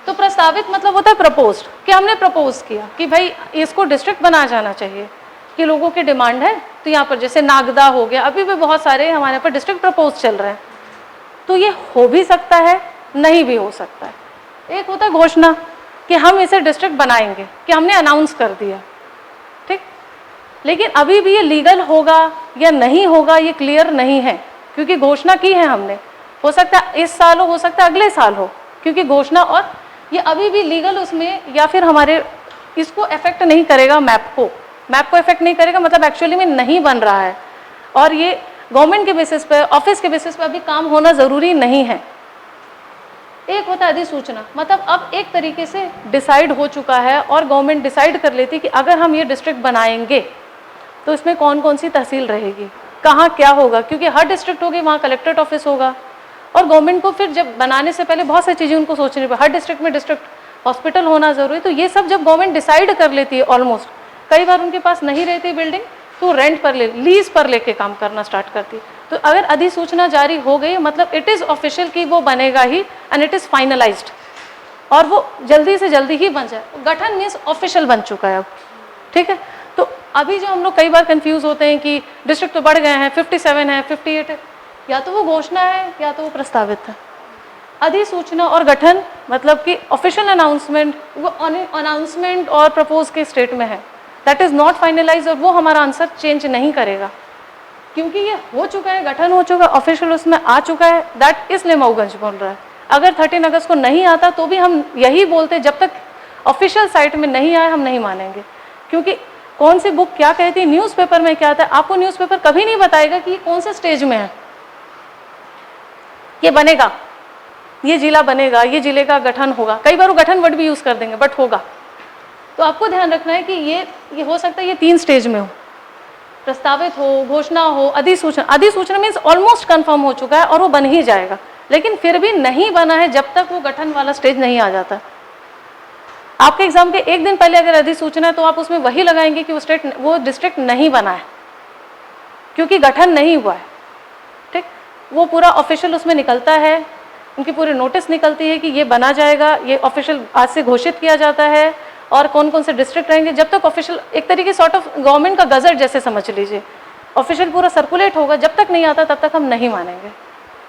तो प्रस्तावित मतलब होता है प्रपोज्ड, कि हमने प्रपोज किया कि भाई इसको डिस्ट्रिक्ट बनाया जाना चाहिए, कि लोगों की डिमांड है। तो यहाँ पर जैसे नागदा हो गया, अभी भी बहुत सारे हमारे यहाँ पर डिस्ट्रिक्ट प्रपोज चल रहे हैं, तो ये हो भी सकता है, नहीं भी हो सकता है। एक होता है घोषणा, कि हम इसे डिस्ट्रिक्ट बनाएंगे, कि हमने अनाउंस कर दिया, ठीक। लेकिन अभी भी ये लीगल होगा या नहीं होगा ये क्लियर नहीं है, क्योंकि घोषणा की है हमने। हो सकता है इस साल हो सकता है अगले साल हो, क्योंकि घोषणा, और ये अभी भी लीगल उसमें, या फिर हमारे इसको इफेक्ट नहीं करेगा, मैप को इफेक्ट नहीं करेगा, मतलब एक्चुअली में नहीं बन रहा है। और ये गवर्नमेंट के बेसिस पे, ऑफिस के बेसिस पे अभी काम होना ज़रूरी नहीं है। एक होता है अधिसूचना, मतलब अब एक तरीके से डिसाइड हो चुका है और गवर्नमेंट डिसाइड कर लेती है कि अगर हम ये डिस्ट्रिक्ट बनाएंगे तो इसमें कौन कौन सी तहसील रहेगी, कहाँ क्या होगा, क्योंकि हर डिस्ट्रिक्ट होगी वहाँ कलेक्ट्रेट ऑफिस होगा। और गवर्नमेंट को फिर जब बनाने से पहले बहुत सारी चीज़ें उनको सोचनी पड़े, हर डिस्ट्रिक्ट में डिस्ट्रिक्ट हॉस्पिटल होना ज़रूरी। तो ये सब जब गवर्नमेंट डिसाइड कर लेती है, ऑलमोस्ट कई बार उनके पास नहीं रहती बिल्डिंग, तो रेंट पर लीज पर लेके काम करना स्टार्ट करती। तो अगर अधिसूचना जारी हो गई, मतलब इट इज़ ऑफिशियल कि वो बनेगा ही, एंड इट इज़ फाइनलाइज्ड, और वो जल्दी से जल्दी ही बन जाए। गठन मीन्स ऑफिशियल बन चुका है अब, ठीक है। तो अभी जो हम लोग कई बार कंफ्यूज होते हैं कि डिस्ट्रिक्ट तो बढ़ गए हैं, 57 है, 58 है, या तो वो घोषणा है या तो वो प्रस्तावित है। अधिसूचना और गठन मतलब कि ऑफिशियल अनाउंसमेंट, वो अनाउंसमेंट और प्रपोज के स्टेट में है, दैट इज नॉट फाइनलाइज, और वो हमारा आंसर चेंज नहीं करेगा, क्योंकि ये हो चुका है, गठन हो चुका है, ऑफिशियल उसमें आ चुका है, दैट इसलिए मऊगंज बोल रहा है। अगर 13 अगस्त को नहीं आता तो भी हम यही बोलते, जब तक ऑफिशियल साइट में नहीं आए हम नहीं मानेंगे। क्योंकि कौन सी बुक क्या कहती है, न्यूज़पेपर में क्या आता है, आपको न्यूज़पेपर कभी नहीं बताएगा कि ये कौन से स्टेज में है, ये बनेगा, ये जिला बनेगा, ये जिले का गठन होगा। कई बार वो गठन वर्ड भी यूज़ कर देंगे, बट होगा। तो आपको ध्यान रखना है कि ये हो सकता है ये 3 स्टेज में हो, प्रस्तावित हो, घोषणा हो, अधिसूचना। अधिसूचना मीन्स ऑलमोस्ट कंफर्म हो चुका है और वो बन ही जाएगा, लेकिन फिर भी नहीं बना है जब तक वो गठन वाला स्टेज नहीं आ जाता। आपके एग्जाम के एक दिन पहले अगर अधिसूचना है तो आप उसमें वही लगाएंगे कि वो डिस्ट्रिक्ट नहीं बना है, क्योंकि गठन नहीं हुआ है, ठीक। वो पूरा ऑफिशियल उसमें निकलता है, उनकी पूरी नोटिस निकलती है कि ये बना जाएगा, ये ऑफिशियल आज से घोषित किया जाता है, और कौन कौन से डिस्ट्रिक्ट रहेंगे। जब तक ऑफिशियल, एक तरीके सॉर्ट ऑफ गवर्नमेंट का गजट जैसे समझ लीजिए, ऑफिशियल पूरा सर्कुलेट होगा, जब तक नहीं आता तब तक हम नहीं मानेंगे।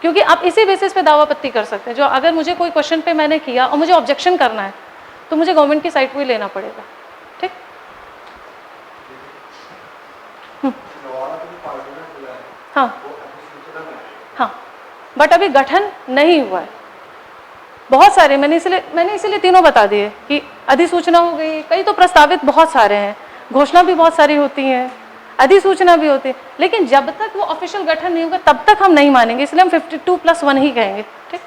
क्योंकि आप इसी बेसिस पे दावापत्ती कर सकते हैं। जो अगर मुझे कोई क्वेश्चन पे मैंने किया और मुझे ऑब्जेक्शन करना है तो मुझे गवर्नमेंट की साइट को ही लेना पड़ेगा, ठीक। हाँ हाँ, बट अभी गठन नहीं हुआ है। बहुत सारे मैंने इसीलिए तीनों बता दिए कि अधिसूचना हो गई, कई तो प्रस्तावित बहुत सारे हैं, घोषणा भी बहुत सारी होती हैं, अधिसूचना भी होती है, लेकिन जब तक वो ऑफिशियल गठन नहीं होगा तब तक हम नहीं मानेंगे, इसलिए हम 52+1 ही कहेंगे, ठीक।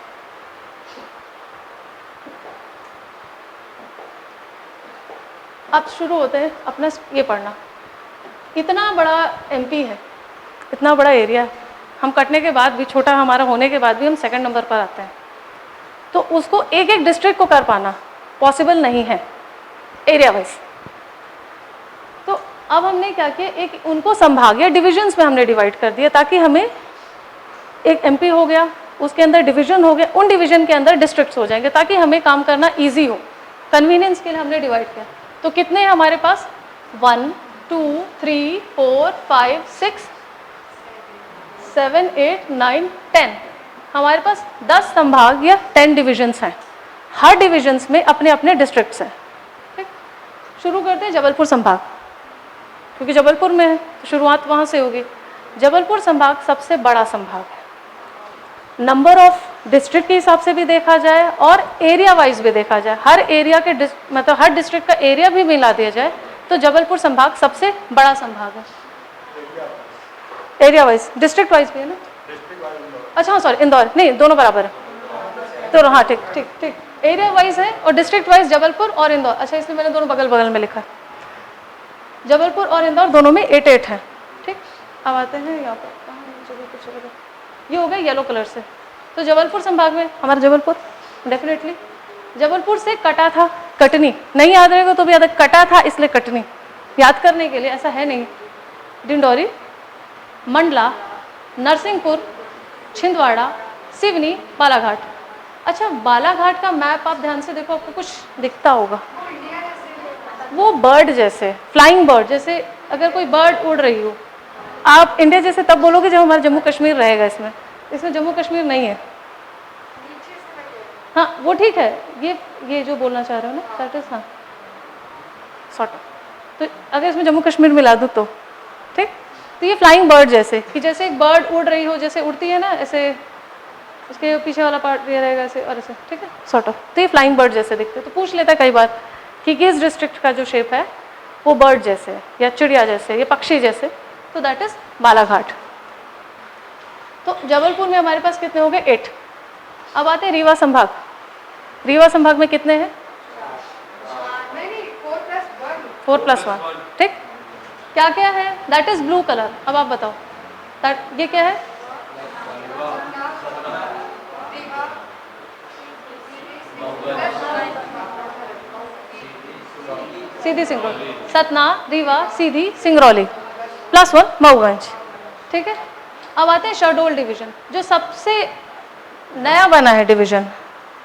अब शुरू होते हैं अपना ये पढ़ना। इतना बड़ा एमपी है, इतना बड़ा एरिया, हम कटने के बाद भी, छोटा हमारा होने के बाद भी हम सेकंड नंबर पर आते हैं। तो उसको एक एक डिस्ट्रिक्ट को कर पाना पॉसिबल नहीं है एरिया वाइज। तो अब हमने क्या किया, एक उनको संभाग या डिविजन्स में हमने डिवाइड कर दिया, ताकि हमें एक एमपी हो गया, उसके अंदर डिवीजन हो गया, उन डिवीजन के अंदर डिस्ट्रिक्ट्स हो जाएंगे, ताकि हमें काम करना ईजी हो। कन्वीनियंस के लिए हमने डिवाइड किया। तो कितने हैं हमारे पास, 1 2 3 4 5 6 7 8 9 10, हमारे पास 10 संभाग या 10 डिविजन्स हैं। हर डिविजन्स में अपने अपने डिस्ट्रिक्ट्स हैं। ठीक, शुरू करते हैं जबलपुर संभाग, क्योंकि जबलपुर में है तो शुरुआत वहाँ से होगी। जबलपुर संभाग सबसे बड़ा संभाग है, नंबर ऑफ डिस्ट्रिक्ट के हिसाब से भी देखा जाए और एरिया वाइज भी देखा जाए, हर एरिया के मतलब हर डिस्ट्रिक्ट का एरिया भी मिला दिया जाए तो जबलपुर संभाग सबसे बड़ा संभाग है। एरिया वाइज, डिस्ट्रिक्ट वाइज भी है ना, अच्छा हाँ सॉरी, इंदौर नहीं, दोनों बराबर है तो हाँ ठीक ठीक ठीक, एरिया वाइज है और डिस्ट्रिक्ट वाइज जबलपुर और इंदौर। अच्छा, इसलिए मैंने दोनों बगल बगल में लिखा, जबलपुर और इंदौर दोनों में 8-8 है। ठीक, अब आते हैं यहाँ पर, जबलपुर ये हो गया येलो कलर से। तो जबलपुर संभाग में हमारा जबलपुर डेफिनेटली, जबलपुर से कटा था कटनी, नहीं याद रहेगा तो भी याद, कटा था इसलिए कटनी याद करने के लिए, ऐसा है नहीं। डिंडोरी, मंडला, नरसिंहपुर, छिंदवाड़ा, सिवनी, बालाघाट। अच्छा, बालाघाट का मैप आप ध्यान से देखो, आपको कुछ दिखता होगा, वो बर्ड जैसे, फ्लाइंग बर्ड जैसे, अगर कोई बर्ड उड़ रही हो, आप इंडिया जैसे तब बोलोगे जब हमारा जम्मू कश्मीर रहेगा। इसमें जम्मू कश्मीर नहीं है। हाँ वो ठीक है, ये जो बोलना चाह रहे हो ना, दैट इज, हाँ सॉर्ट ऑफ, तो अगर इसमें जम्मू कश्मीर मिला दूँ तो ठीक। तो ये फ्लाइंग बर्ड जैसे, कि जैसे एक बर्ड उड़ रही हो, जैसे उड़ती है ना ऐसे, उसके पीछे वाला पार्ट ये रहेगा ऐसे और ऐसे, ठीक है, सॉर्ट ऑफ। तो ये फ्लाइंग बर्ड जैसे दिखते हैं। तो पूछ लेता है कई बार कि किस डिस्ट्रिक्ट का जो शेप है वो बर्ड जैसे है या चिड़िया जैसे या पक्षी जैसे, तो दैट इज बालाघाट। तो जबलपुर में हमारे पास कितने हो गए, 8। अब आते हैं रीवा संभाग। रीवा संभाग में कितने हैं, 4+1, ठीक। क्या क्या है, दैट इज ब्लू कलर। अब आप बताओ दैट ये क्या है, सीधी सिंगरौली, सतना, रीवा, सीधी, सिंगरौली, +1 मऊगंज, ठीक है। अब आते हैं शहडोल डिवीजन, जो सबसे नया बना है division,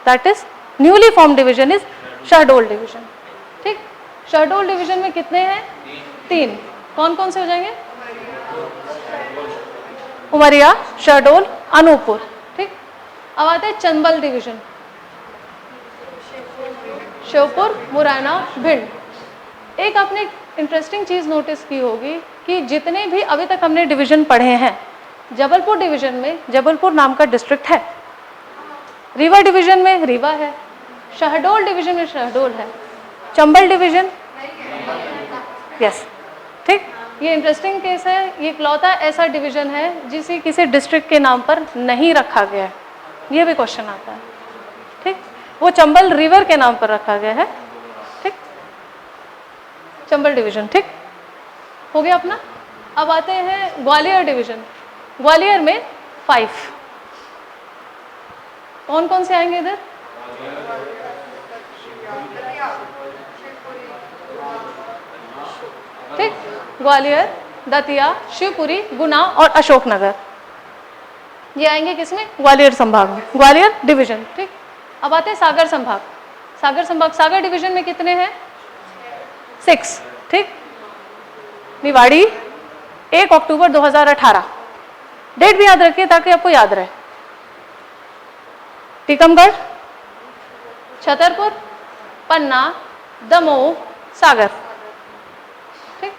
that is newly form division is Shahdol division, ठीक। शहडोल डिवीजन में कितने हैं, 3। कौन कौन से हो जाएंगे, उमरिया, शहडोल, अनूपपुर, ठीक। अब आते हैं चंबल डिवीजन, श्योपुर, मुरैना, भिंड। एक आपने इंटरेस्टिंग चीज़ नोटिस की होगी कि जितने भी अभी तक हमने डिवीजन पढ़े हैं, जबलपुर डिवीजन में जबलपुर नाम का डिस्ट्रिक्ट है, रीवा डिवीजन में रीवा है, शहडोल डिवीजन में शहडोल है, चंबल डिवीजन, यस, ठीक। ये इंटरेस्टिंग केस है, ये इकलौता ऐसा डिवीजन है जिसे किसी डिस्ट्रिक्ट के नाम पर नहीं रखा गया है, ये भी क्वेश्चन आता है, ठीक। वो चंबल रिवर के नाम पर रखा गया है, ठीक, चंबल डिवीजन, ठीक हो गया अपना। अब आते हैं ग्वालियर डिवीजन। ग्वालियर में 5, कौन कौन से आएंगे इधर, ठीक, ग्वालियर, दतिया, शिवपुरी, गुना और अशोकनगर, ये आएंगे किसमें, ग्वालियर संभाग में, ग्वालियर डिवीजन, ठीक। अब आते हैं सागर संभाग। सागर संभाग, सागर डिवीजन में कितने हैं, 6, ठीक। निवाड़ी, 1 अक्टूबर 2018, डेट भी याद रखिए ताकि आपको याद रहे। टीकमगढ़, छतरपुर, पन्ना, दमोह, सागर, ठीक।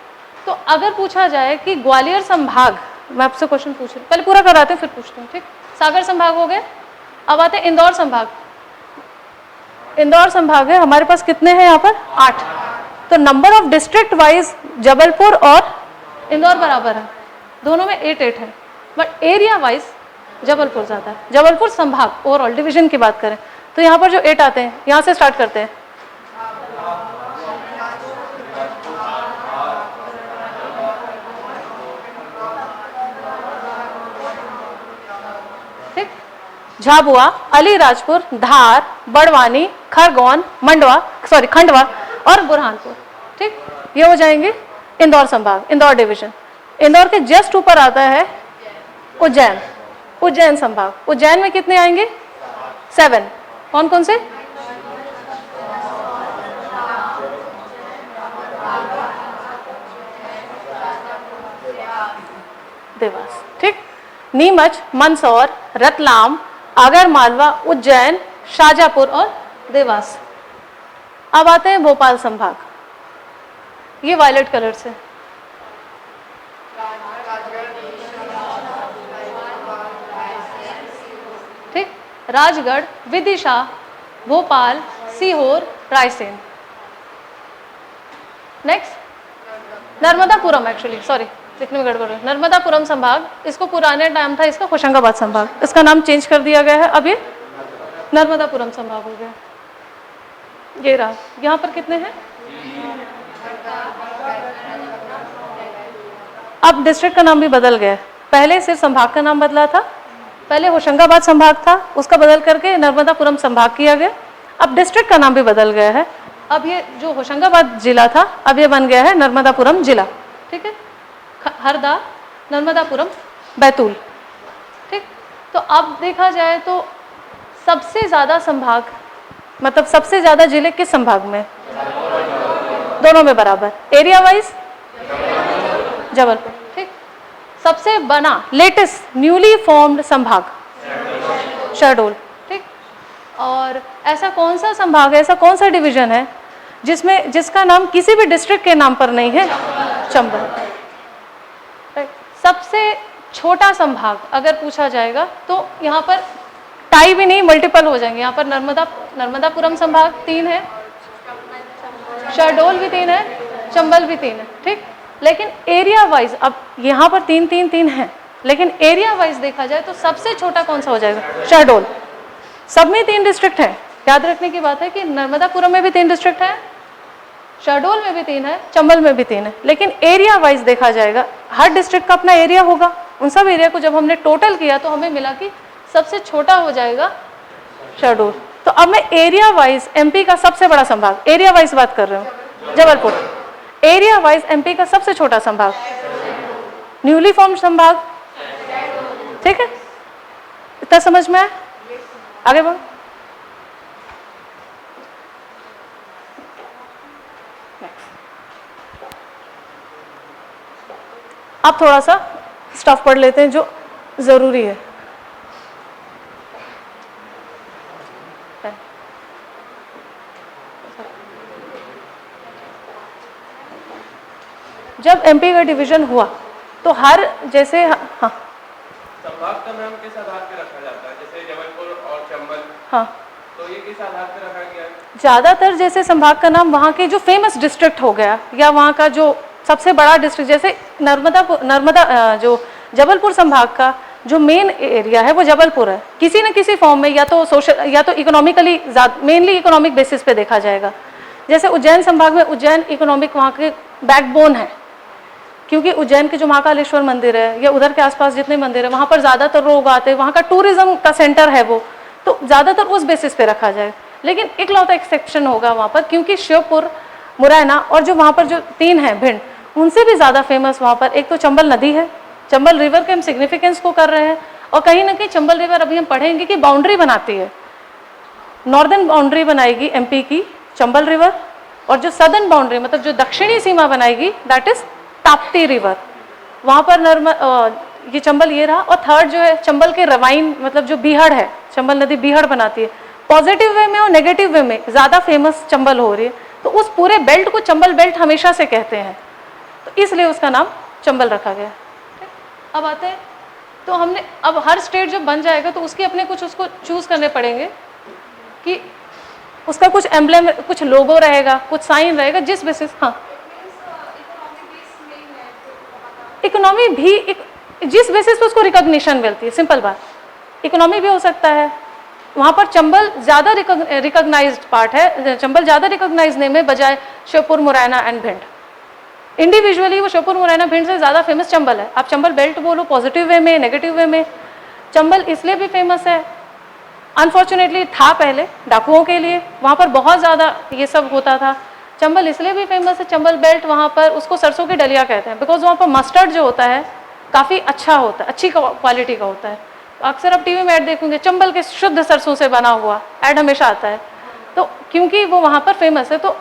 तो अगर पूछा जाए कि ग्वालियर संभाग, मैं आपसे क्वेश्चन पूछ रही हूँ, पहले पूरा कराते हैं फिर पूछते हैं, ठीक। सागर संभाग हो गए। अब आते हैं इंदौर संभाग। इंदौर संभाग है हमारे पास, कितने हैं यहाँ पर, 8। तो number of district wise Jabalpur और इंदौर बराबर है, दोनों में 8-8 है, बट एरिया वाइज जबलपुर ज़्यादा है। जबलपुर संभाग ओवरऑल डिवीजन की बात करें तो यहाँ पर जो 8 आते हैं, यहाँ से स्टार्ट करते हैं, झाबुआ, अलीराजपुर, धार, बड़वानी, खरगोन, खंडवा और बुरहानपुर। ठीक, ये हो जाएंगे इंदौर संभाग, इंदौर डिवीजन। इंदौर के जस्ट ऊपर आता है उज्जैन, उज्जैन संभाग। उज्जैन में कितने आएंगे? 7। कौन कौन से? देवास। ठीक, नीमच, मंदसौर, रतलाम, आगरमालवा, उज्जैन, शाजापुर और देवास। अब आते हैं भोपाल संभाग, ये वायलेट कलर से। ठीक, Rajgarh, Vidisha, Bhopal, Sehore, Raisen. Next Narmadapuram, actually sorry लिखने में गड़बड़ है। नर्मदापुरम संभाग, इसको पुराने नाम था इसका होशंगाबाद संभाग, इसका नाम चेंज कर दिया गया है, अब ये नर्मदापुरम संभाग हो गया। ये रहा, यहाँ पर कितने हैं? अब डिस्ट्रिक्ट का नाम भी बदल गया है, पहले सिर्फ संभाग का नाम बदला था। पहले होशंगाबाद संभाग था, उसका बदल करके नर्मदापुरम संभाग किया गया। अब डिस्ट्रिक्ट का नाम भी बदल गया है, अब ये जो होशंगाबाद जिला था अब ये बन गया है नर्मदापुरम जिला। ठीक है, हरदा, नर्मदापुरम, बैतूल। ठीक, तो अब देखा जाए तो सबसे ज़्यादा संभाग, मतलब सबसे ज़्यादा जिले किस संभाग में? दोनों में बराबर। Area wise Jabalpur. ठीक, सबसे बना लेटेस्ट न्यूली फॉर्म्ड संभाग शहडोल। ठीक, और ऐसा कौन सा संभाग है, ऐसा कौन सा डिवीजन है जिसका नाम किसी भी डिस्ट्रिक्ट के नाम पर नहीं है? चंबल। सबसे छोटा संभाग अगर पूछा जाएगा तो यहाँ पर टाई भी नहीं, मल्टीपल हो जाएंगे। यहाँ पर नर्मदापुरम संभाग 3 है, शहडोल भी 3 है, चंबल भी 3 है। ठीक, लेकिन एरिया वाइज अब यहाँ पर 3 है, लेकिन एरिया वाइज देखा जाए तो सबसे छोटा कौन सा हो जाएगा? शहडोल। सब में 3 डिस्ट्रिक्ट हैं, याद रखने की बात है कि नर्मदापुरम में भी 3 डिस्ट्रिक्ट है, शहडोल में भी 3 है, चंबल में भी 3 है। लेकिन एरिया वाइज देखा जाएगा, हर डिस्ट्रिक्ट का अपना एरिया होगा। उन सब एरिया को जब हमने टोटल किया तो हमें मिला कि सबसे छोटा हो जाएगा शहडोल। तो अब मैं एरिया वाइज एमपी का सबसे बड़ा संभाग, एरिया वाइज बात कर रही हूँ, जबलपुर। एरिया वाइज एमपी का सबसे छोटा संभाग, न्यूली फॉर्म संभाग। ठीक है, इतना समझ में आया? आगे बढ़ो। अब थोड़ा सा स्टफ पढ़ लेते हैं जो जरूरी है। जब एमपी का डिवीजन हुआ तो हर जैसे हाँ संभाग का नाम किस आधार पर रखा जाता है? जैसे जबलपुर और चंबल, हाँ, तो ये किस आधार पर रखा गया है? ज्यादातर जैसे संभाग का नाम वहाँ के जो फेमस डिस्ट्रिक्ट हो गया या वहाँ का जो सबसे बड़ा डिस्ट्रिक्ट, जैसे नर्मदा जो जबलपुर संभाग का जो मेन एरिया है वो जबलपुर है, किसी न किसी फॉर्म में, या तो सोशल या तो इकोनॉमिकली, मेनली इकोनॉमिक बेसिस पे देखा जाएगा। जैसे उज्जैन संभाग में उज्जैन इकोनॉमिक वहाँ के बैकबोन है, क्योंकि उज्जैन के जो महाकालेश्वर मंदिर है या उधर के आसपास जितने मंदिर है वहाँ पर ज़्यादातर लोग आते हैं, वहाँ का टूरिज्म का सेंटर है वो, तो ज़्यादातर उस बेसिस पे रखा जाए। लेकिन इकलौता एक्सेप्शन होगा वहाँ पर, क्योंकि श्योपुर, मुरैना और जो वहाँ पर जो 3 हैं भिंड, उनसे भी ज़्यादा फेमस वहाँ पर एक तो चंबल नदी है। चंबल रिवर के हम सिग्निफिकेंस को कर रहे हैं, और कहीं ना कहीं चंबल रिवर अभी हम पढ़ेंगे कि बाउंड्री बनाती है, नॉर्दर्न बाउंड्री बनाएगी एमपी की चंबल रिवर, और जो सदर्न बाउंड्री मतलब जो दक्षिणी सीमा बनाएगी दैट इज ताप्ती रिवर। वहाँ पर ये चंबल ये रहा। और थर्ड जो है चंबल के रवाइन, मतलब जो बीहड़ है, चंबल नदी बीहड़ बनाती है, पॉजिटिव वे में और नेगेटिव वे में ज़्यादा फेमस चंबल हो रही है, तो उस पूरे बेल्ट को चंबल बेल्ट हमेशा से कहते हैं, तो इसलिए उसका नाम चंबल रखा गया। अब आते हैं तो हमने अब हर स्टेट जब बन जाएगा तो उसके अपने कुछ उसको चूज़ करने पड़ेंगे कि उसका कुछ एम्ब्लेम, कुछ लोगो रहेगा, कुछ साइन रहेगा, जिस बेसिस, हाँ इकोनॉमी भी जिस बेसिस पे उसको रिकॉग्निशन मिलती है, सिंपल बात, इकोनॉमी भी हो सकता है। वहाँ पर चंबल ज़्यादा रिकॉग्नाइज्ड पार्ट है, चंबल ज़्यादा रिकॉग्नाइज नेम है बजाय श्योपुर, मुरैना एंड भिंड। इंडिविजुअली वो श्योपुर, मुरैना, भिंड से ज़्यादा फेमस चंबल है। आप चंबल बेल्ट बोलो पॉजिटिव वे में, नेगेटिव वे में। चंबल इसलिए भी फेमस है अनफॉर्चुनेटली था पहले डाकुओं के लिए, वहाँ पर बहुत ज़्यादा ये सब होता था। चंबल इसलिए भी फेमस है, चंबल बेल्ट, वहाँ पर उसको सरसों की डलिया कहते हैं, बिकॉज वहाँ पर मस्टर्ड जो होता है काफ़ी अच्छा होता है, अच्छी क्वालिटी का होता है। अक्सर आप टीवी में ऐड देखोगे, चंबल के शुद्ध सरसों से बना हुआ ऐड हमेशा आता है, तो क्योंकि वो वहाँ पर फेमस है, तो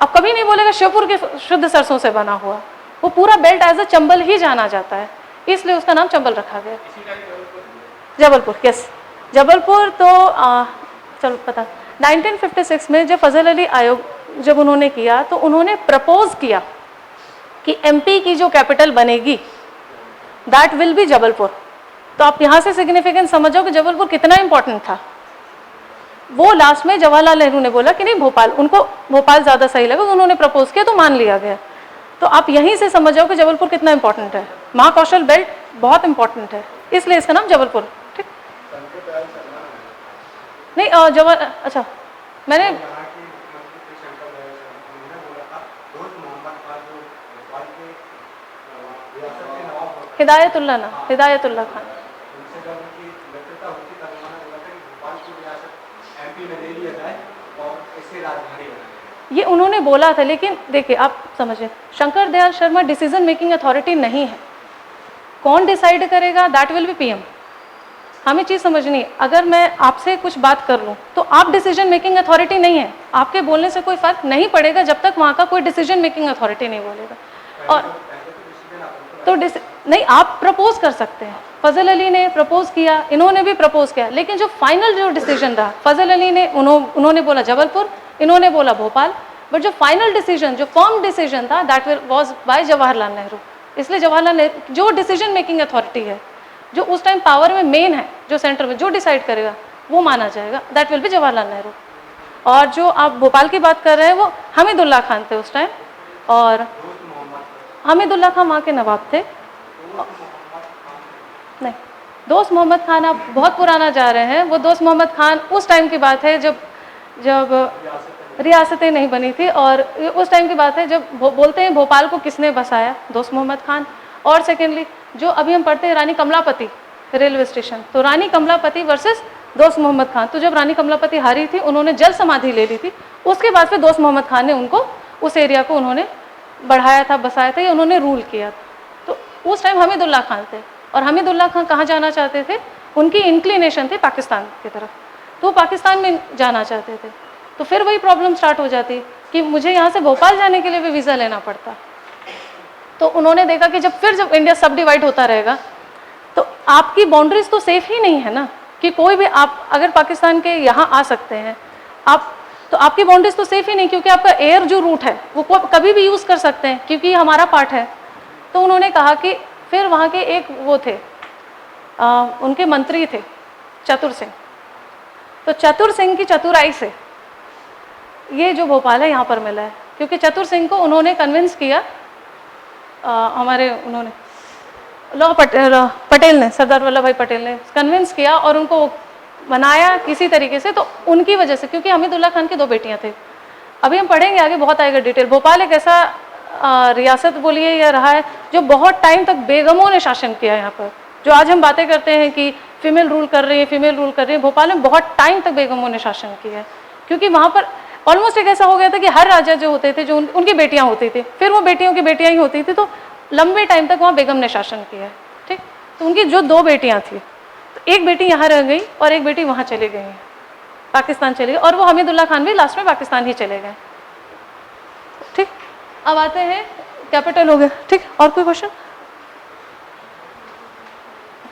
अब कभी नहीं बोलेगा शिवपुर के शुद्ध सरसों से बना हुआ, वो पूरा बेल्ट एज अ चंबल ही जाना जाता है, इसलिए उसका नाम चंबल रखा गया। जबलपुर, यस जबलपुर। तो चलो पता 1956 में जब फजल अली आयोग जब उन्होंने किया, तो उन्होंने प्रपोज किया कि एमपी की जो कैपिटल बनेगी दैट विल बी जबलपुर। तो आप यहाँ से सिग्निफिकेंस समझो कि जबलपुर कितना इंपॉर्टेंट था। वो लास्ट में जवाहरलाल नेहरू ने बोला कि नहीं भोपाल, उनको भोपाल ज़्यादा सही लगा, उन्होंने प्रपोज किया तो मान लिया गया। तो आप यहीं से समझ जाओ कि जबलपुर कितना इंपॉर्टेंट है, महाकौशल बेल्ट बहुत इंपॉर्टेंट है, इसलिए इसका नाम जबलपुर। ठीक नहीं अच्छा मैंने हिदायतुल्लाह ना, हिदायतुल्लाह खान। ये उन्होंने बोला था, लेकिन देखिए आप समझिए Shankar Dayal Sharma decision making authority नहीं है। कौन डिसाइड करेगा, दैट विल बी पीएम। हमें चीज़ समझनी है, अगर मैं आपसे कुछ बात कर लूँ तो आप डिसीजन मेकिंग अथॉरिटी नहीं है, आपके बोलने से कोई फर्क नहीं पड़ेगा जब तक वहाँ का कोई डिसीजन मेकिंग अथॉरिटी नहीं बोलेगा। और तो नहीं, आप प्रपोज कर सकते हैं, फजल अली ने प्रपोज किया, इन्होंने भी प्रपोज किया, लेकिन जो फाइनल जो डिसीजन रहा, फजल अली ने उन्होंने बोला जबलपुर, इन्होंने बोला भोपाल, बट जो फाइनल डिसीजन, जो फर्म डिसीजन था, that was by Jawaharlal Nehru. इसलिए जवाहरलाल नेहरू जो डिसीजन मेकिंग अथॉरिटी है, जो उस टाइम पावर में मेन है, जो सेंटर में जो डिसाइड करेगा वो माना जाएगा, that will be Jawaharlal Nehru. और जो आप भोपाल की बात कर रहे हैं वो हमीदुल्लाह खान थे उस टाइम, और हमीदुल्लाह खान वहाँ के नवाब थे। नहीं, दोस्त मोहम्मद खान आप बहुत पुराना जा रहे हैं। वो दोस्त मोहम्मद खान उस टाइम की बात है जब रियासतें नहीं बनी थी, और उस टाइम की बात है जब बोलते हैं भोपाल को किसने बसाया, दोस्त मोहम्मद खान। और सेकेंडली जो अभी हम पढ़ते हैं रानी कमलापति रेलवे स्टेशन, तो रानी कमलापति वर्सेस दोस्त मोहम्मद खान। तो जब रानी कमलापति हारी थी, उन्होंने जल समाधि ले ली थी, उसके बाद फिर दोस्त मोहम्मद खान ने उनको उस एरिया को उन्होंने बढ़ाया था, बसाया था, या उन्होंने रूल किया। तो उस टाइम हमीदुल्लाह खान थे, और हमीदुल्लाह खान कहाँ जाना चाहते थे, उनकी इंक्लिनेशन थी पाकिस्तान की तरफ, तो वो पाकिस्तान में जाना चाहते थे। तो फिर वही प्रॉब्लम स्टार्ट हो जाती कि मुझे यहाँ से भोपाल जाने के लिए भी वीज़ा लेना पड़ता। तो उन्होंने देखा कि जब इंडिया सब डिवाइड होता रहेगा तो आपकी बाउंड्रीज तो सेफ ही नहीं है ना, कि कोई भी आप अगर पाकिस्तान के यहाँ आ सकते हैं आप, तो आपकी बाउंड्रीज तो सेफ ही नहीं, क्योंकि आपका एयर जो रूट है वो कभी भी यूज़ कर सकते हैं, क्योंकि ये हमारा पार्ट है। तो उन्होंने कहा कि फिर वहाँ के एक वो थे उनके मंत्री थे चतुर सिंह, तो चतुर सिंह की चतुराई से ये जो भोपाल है यहाँ पर मिला है, क्योंकि चतुर सिंह को उन्होंने कन्विंस किया, उन्होंने पटेल ने, सरदार वल्लभ भाई पटेल ने कन्विंस किया और उनको बनाया किसी तरीके से। तो उनकी वजह से, क्योंकि हमीदुल्लाह खान की 2 बेटियां थी, अभी हम पढ़ेंगे आगे बहुत आएगा डिटेल। भोपाल एक ऐसा रियासत बोलिए या रहा है जो बहुत टाइम तक बेगमों ने शासन किया यहाँ पर। जो आज हम बातें करते हैं कि फीमेल रूल कर रही है, फीमेल रूल कर रही है, भोपाल में बहुत टाइम तक बेगमों ने शासन किया है, क्योंकि वहाँ पर ऑलमोस्ट एक ऐसा हो गया था कि हर राजा जो होते थे, जो उनकी बेटियाँ होती थी, फिर वो बेटियों की बेटियाँ ही होती थी, तो लंबे टाइम तक वहाँ बेगम ने शासन किया है। ठीक, तो उनकी जो 2 बेटियाँ थी, तो एक बेटी यहाँ रह गई और एक बेटी वहाँ चली गई, पाकिस्तान चली गई, और वो हमीदुल्लाह खान भी लास्ट में पाकिस्तान ही चले गए। ठीक, अब आते हैं कैपिटल हो गया। ठीक, और कोई क्वेश्चन?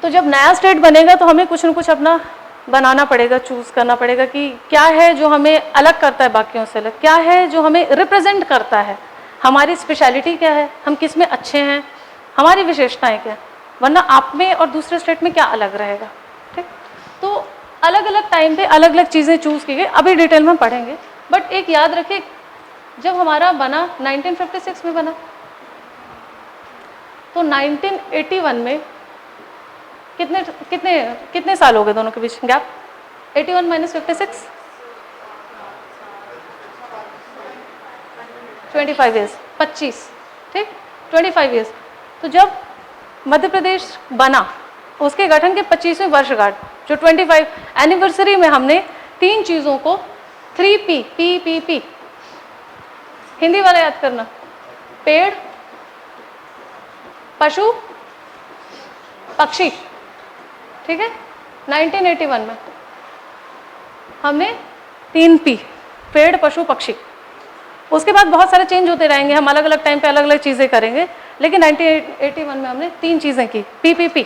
तो जब नया स्टेट बनेगा तो हमें कुछ न कुछ अपना बनाना पड़ेगा, चूज़ करना पड़ेगा कि क्या है जो हमें अलग करता है बाकियों से, अलग क्या है जो हमें रिप्रेजेंट करता है, हमारी स्पेशलिटी क्या है, हम किस में अच्छे हैं, हमारी विशेषताएं क्या, वरना आप में और दूसरे स्टेट में क्या अलग रहेगा। ठीक, तो अलग अलग टाइम पे अलग अलग चीज़ें चूज़ की गई, अभी डिटेल में पढ़ेंगे। बट एक याद रखिए, जब हमारा बना 1956 में बना, तो 1981 में कितने साल हो गए दोनों के बीच गैप? 81 - 56 25 ईयर्स, 25। ठीक, 25 ईयर्स। तो जब मध्य प्रदेश बना उसके गठन के 25वें वर्षगांठ जो 25 एनिवर्सरी में हमने 3 चीज़ों को 3P P हिंदी वाला याद करना, पेड़, पशु, पक्षी, ठीक है। 1981 में हमने 3P पेड़, पशु, पक्षी। उसके बाद बहुत सारे चेंज होते रहेंगे, हम अलग अलग टाइम पे अलग अलग चीज़ें करेंगे, लेकिन 1981 में हमने 3 चीज़ें की, PPP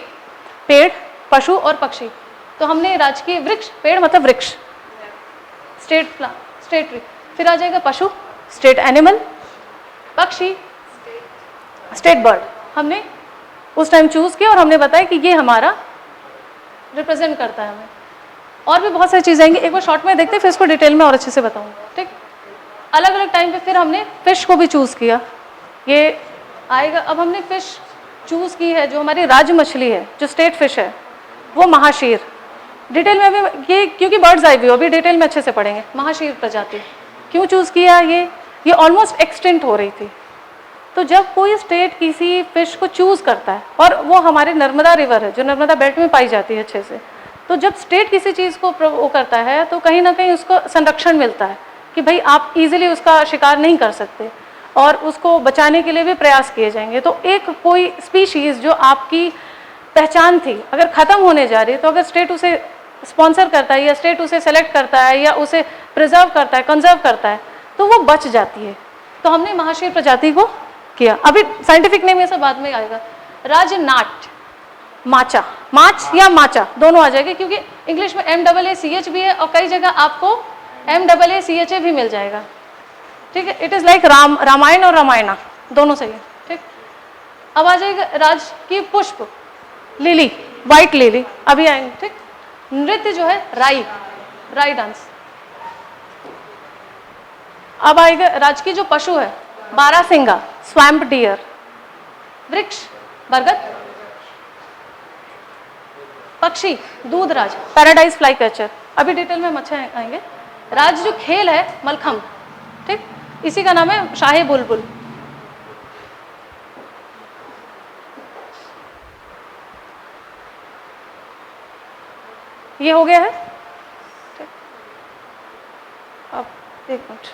पेड़, पशु और पक्षी। तो हमने राजकीय वृक्ष, पेड़ मतलब वृक्ष, स्टेट ट्री, फिर आ जाएगा पशु, स्टेट एनिमल, पक्षी, स्टेट बर्ड। हमने उस टाइम चूज किया और हमने बताया कि ये हमारा रिप्रेजेंट करता है हमें। और भी बहुत सारी चीज़ें आएंगी, एक बार शॉर्ट में देखते हैं, फिर इसको डिटेल में और अच्छे से बताऊंगा, ठीक। अलग अलग टाइम पे फिर हमने फिश को भी चूज़ किया, ये आएगा। अब हमने फिश चूज़ की है, जो हमारी राज्य मछली है, जो स्टेट फिश है, वो महाशीर। डिटेल में अभी ये क्योंकि बर्ड्स आई हुई हो, अभी डिटेल में अच्छे से पढ़ेंगे। महाशीर प्रजाति क्यों चूज़ किया, ये ऑलमोस्ट एक्सटिंक्ट हो रही थी। तो जब कोई स्टेट किसी फिश को चूज़ करता है, और वो हमारे नर्मदा रिवर है जो नर्मदा बेल्ट में पाई जाती है अच्छे से, तो जब स्टेट किसी चीज़ को वो करता है तो कहीं ना कहीं उसको संरक्षण मिलता है कि भाई आप इजीली उसका शिकार नहीं कर सकते, और उसको बचाने के लिए भी प्रयास किए जाएंगे। तो एक कोई स्पीशीज़ जो आपकी पहचान थी अगर ख़त्म होने जा रही है, तो अगर स्टेट उसे स्पॉन्सर करता है या स्टेट उसे सेलेक्ट करता है या उसे प्रिजर्व करता है, कंजर्व करता है, तो वो बच जाती है। तो हमने महाशीर प्रजाति को किया। अभी साइंटिफिक नेम ये सब बाद में आएगा। राजनाट, माचा, माच या माचा दोनों आ जाएंगे, क्योंकि इंग्लिश में MAACH भी है और कई जगह आपको MAACHA भी मिल जाएगा, ठीक है। इट इज़ लाइक रामायण और रामायणा दोनों सही है, ठीक। अब आ जाएगा राज की पुष्प, लिली, वाइट लिली, अभी आएंगे, ठीक। नृत्य जो है राई डांस। अब आएगा राजकीय जो पशु है, बारहसिंगा, स्वैम्प डियर। वृक्ष बरगद, पक्षी दूधराज, पैराडाइज फ्लाई कैचर, अभी डिटेल में हम अच्छा आएंगे। राज जो खेल है मलखम्ब, ठीक, इसी का नाम है शाही बुलबुल। ये हो गया है, ठीक। अब एक मिनट,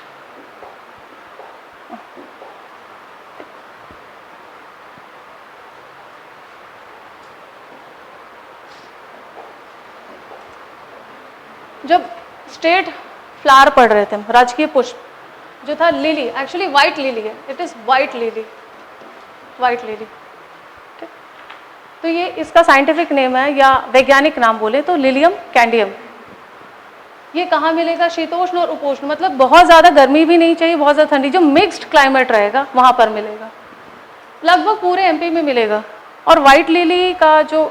जब स्टेट फ्लावर पढ़ रहे थे हम, राजकीय पुष्प जो था लिली, एक्चुअली व्हाइट लिली है, इट इज़ व्हाइट लिली, ठीक। तो ये इसका साइंटिफिक नेम है या वैज्ञानिक नाम बोले तो लिलियम कैंडियम। ये कहाँ मिलेगा, शीतोष्ण और उपोष्ण, मतलब बहुत ज़्यादा गर्मी भी नहीं चाहिए, बहुत ज़्यादा ठंडी, जो मिक्स्ड क्लाइमेट रहेगा वहाँ पर मिलेगा, लगभग पूरे MP में मिलेगा। और वाइट लिली का जो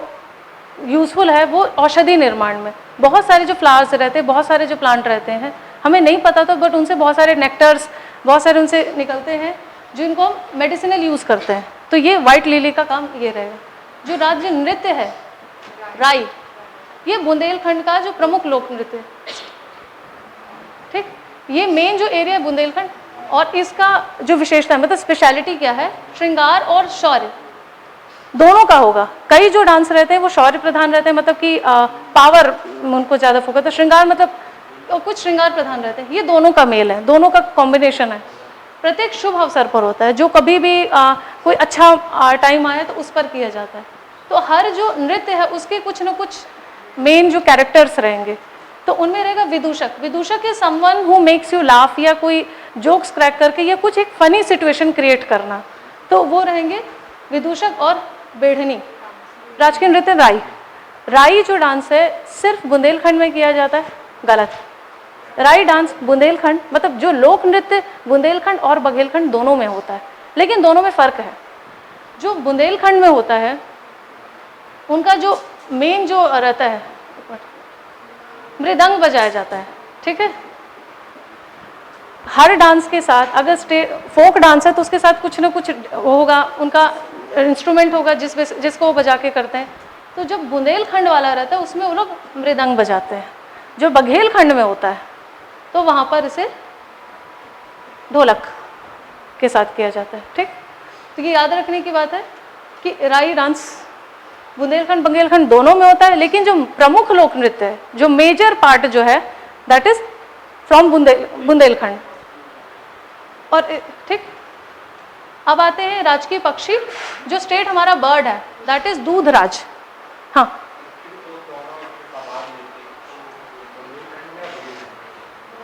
यूज़फुल है वो औषधि निर्माण में, बहुत सारे जो फ्लावर्स रहते हैं, बहुत सारे जो प्लांट रहते हैं, हमें नहीं पता था, बट उनसे बहुत सारे नेक्टर्स, बहुत सारे उनसे निकलते हैं जिनको हम मेडिसिनल यूज़ करते हैं। तो ये वाइट लिली का काम ये रहेगा। जो राज्य नृत्य है राई, ये बुंदेलखंड का जो प्रमुख लोक नृत्य है, ठीक। ये मेन जो एरिया है बुंदेलखंड, और इसका जो विशेषता है, मतलब स्पेशलिटी क्या है, श्रृंगार और शौर्य दोनों का होगा। कई जो डांस रहते हैं वो शौर्य प्रधान रहते हैं, मतलब कि पावर उनको ज़्यादा फोकस है। श्रृंगार मतलब कुछ श्रृंगार प्रधान रहते हैं, ये दोनों का मेल है, दोनों का कॉम्बिनेशन है। प्रत्येक शुभ अवसर पर होता है, जो कभी भी कोई अच्छा टाइम आया तो उस पर किया जाता है। तो हर जो नृत्य है उसके कुछ न कुछ मेन जो कैरेक्टर्स रहेंगे, तो उनमें रहेगा vidushak. Vidushak is someone who makes you laugh, या कोई जोक्स क्रैक करके या कुछ एक फनी सिचुएशन क्रिएट करना, तो वो रहेंगे विदूषक। और बेढ़नी, राजकीय नृत्य राई जो डांस है सिर्फ बुंदेलखंड में किया जाता है, गलत। राई डांस बुंदेलखंड, मतलब जो लोक नृत्य बुंदेलखंड और बघेलखंड दोनों में होता है, लेकिन दोनों में फ़र्क है। जो बुंदेलखंड में होता है उनका जो मेन जो रहता है, मृदंग बजाया जाता है, ठीक है। हर डांस के साथ, अगर फोक डांस है तो उसके साथ कुछ ना कुछ होगा, उनका इंस्ट्रूमेंट होगा जिसको वो बजा के करते हैं। तो जब बुंदेलखंड वाला रहता है उसमें वो लोग मृदंग बजाते हैं। जो बघेलखंड में होता है तो वहाँ पर इसे ढोलक के साथ किया जाता है, ठीक। तो ये याद रखने की बात है कि राई डांस बुंदेलखंड बघेलखंड दोनों में होता है, लेकिन जो प्रमुख लोक नृत्य है, जो मेजर पार्ट जो है, दैट इज फ्रॉम बुंदेलखंड। और ठीक, अब आते हैं राजकीय पक्षी। जो स्टेट हमारा बर्ड है दैट इज दूधराज। हाँ,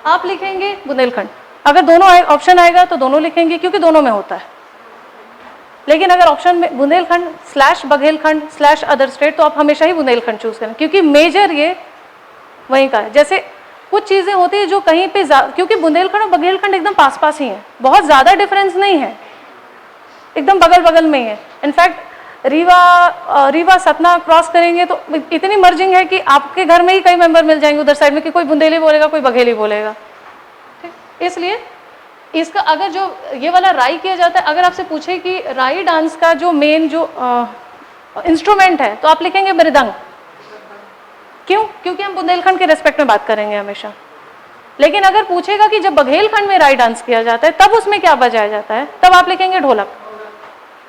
आप लिखेंगे बुंदेलखंड, अगर दोनों ऑप्शन आएगा तो दोनों लिखेंगे क्योंकि दोनों में होता है। लेकिन अगर ऑप्शन में Bundelkhand slash Baghelkhand slash other state, तो आप हमेशा ही बुंदेलखंड चूज करें क्योंकि मेजर ये वहीं का है। जैसे कुछ चीजें होती है जो कहीं पे, क्योंकि बुंदेलखंड और बघेलखंड एकदम पास पास ही है, बहुत ज्यादा डिफरेंस नहीं है, एकदम बगल बगल में ही है। इनफैक्ट रीवा सतना क्रॉस करेंगे तो इतनी मर्जिंग है कि आपके घर में ही कई मेंबर मिल जाएंगे उधर साइड में कि कोई बुंदेली बोलेगा कोई बघेली बोलेगा। ठीक, इसलिए इसका अगर जो ये वाला राई किया जाता है, अगर आपसे पूछे कि राई डांस का जो मेन जो इंस्ट्रूमेंट है, तो आप लिखेंगे मृदंग। क्यों? क्योंकि हम बुंदेलखंड के रेस्पेक्ट में बात करेंगे हमेशा। लेकिन अगर पूछेगा कि जब बघेलखंड में राई डांस किया जाता है तब उसमें क्या बजाया जाता है, तब आप लिखेंगे ढोलक।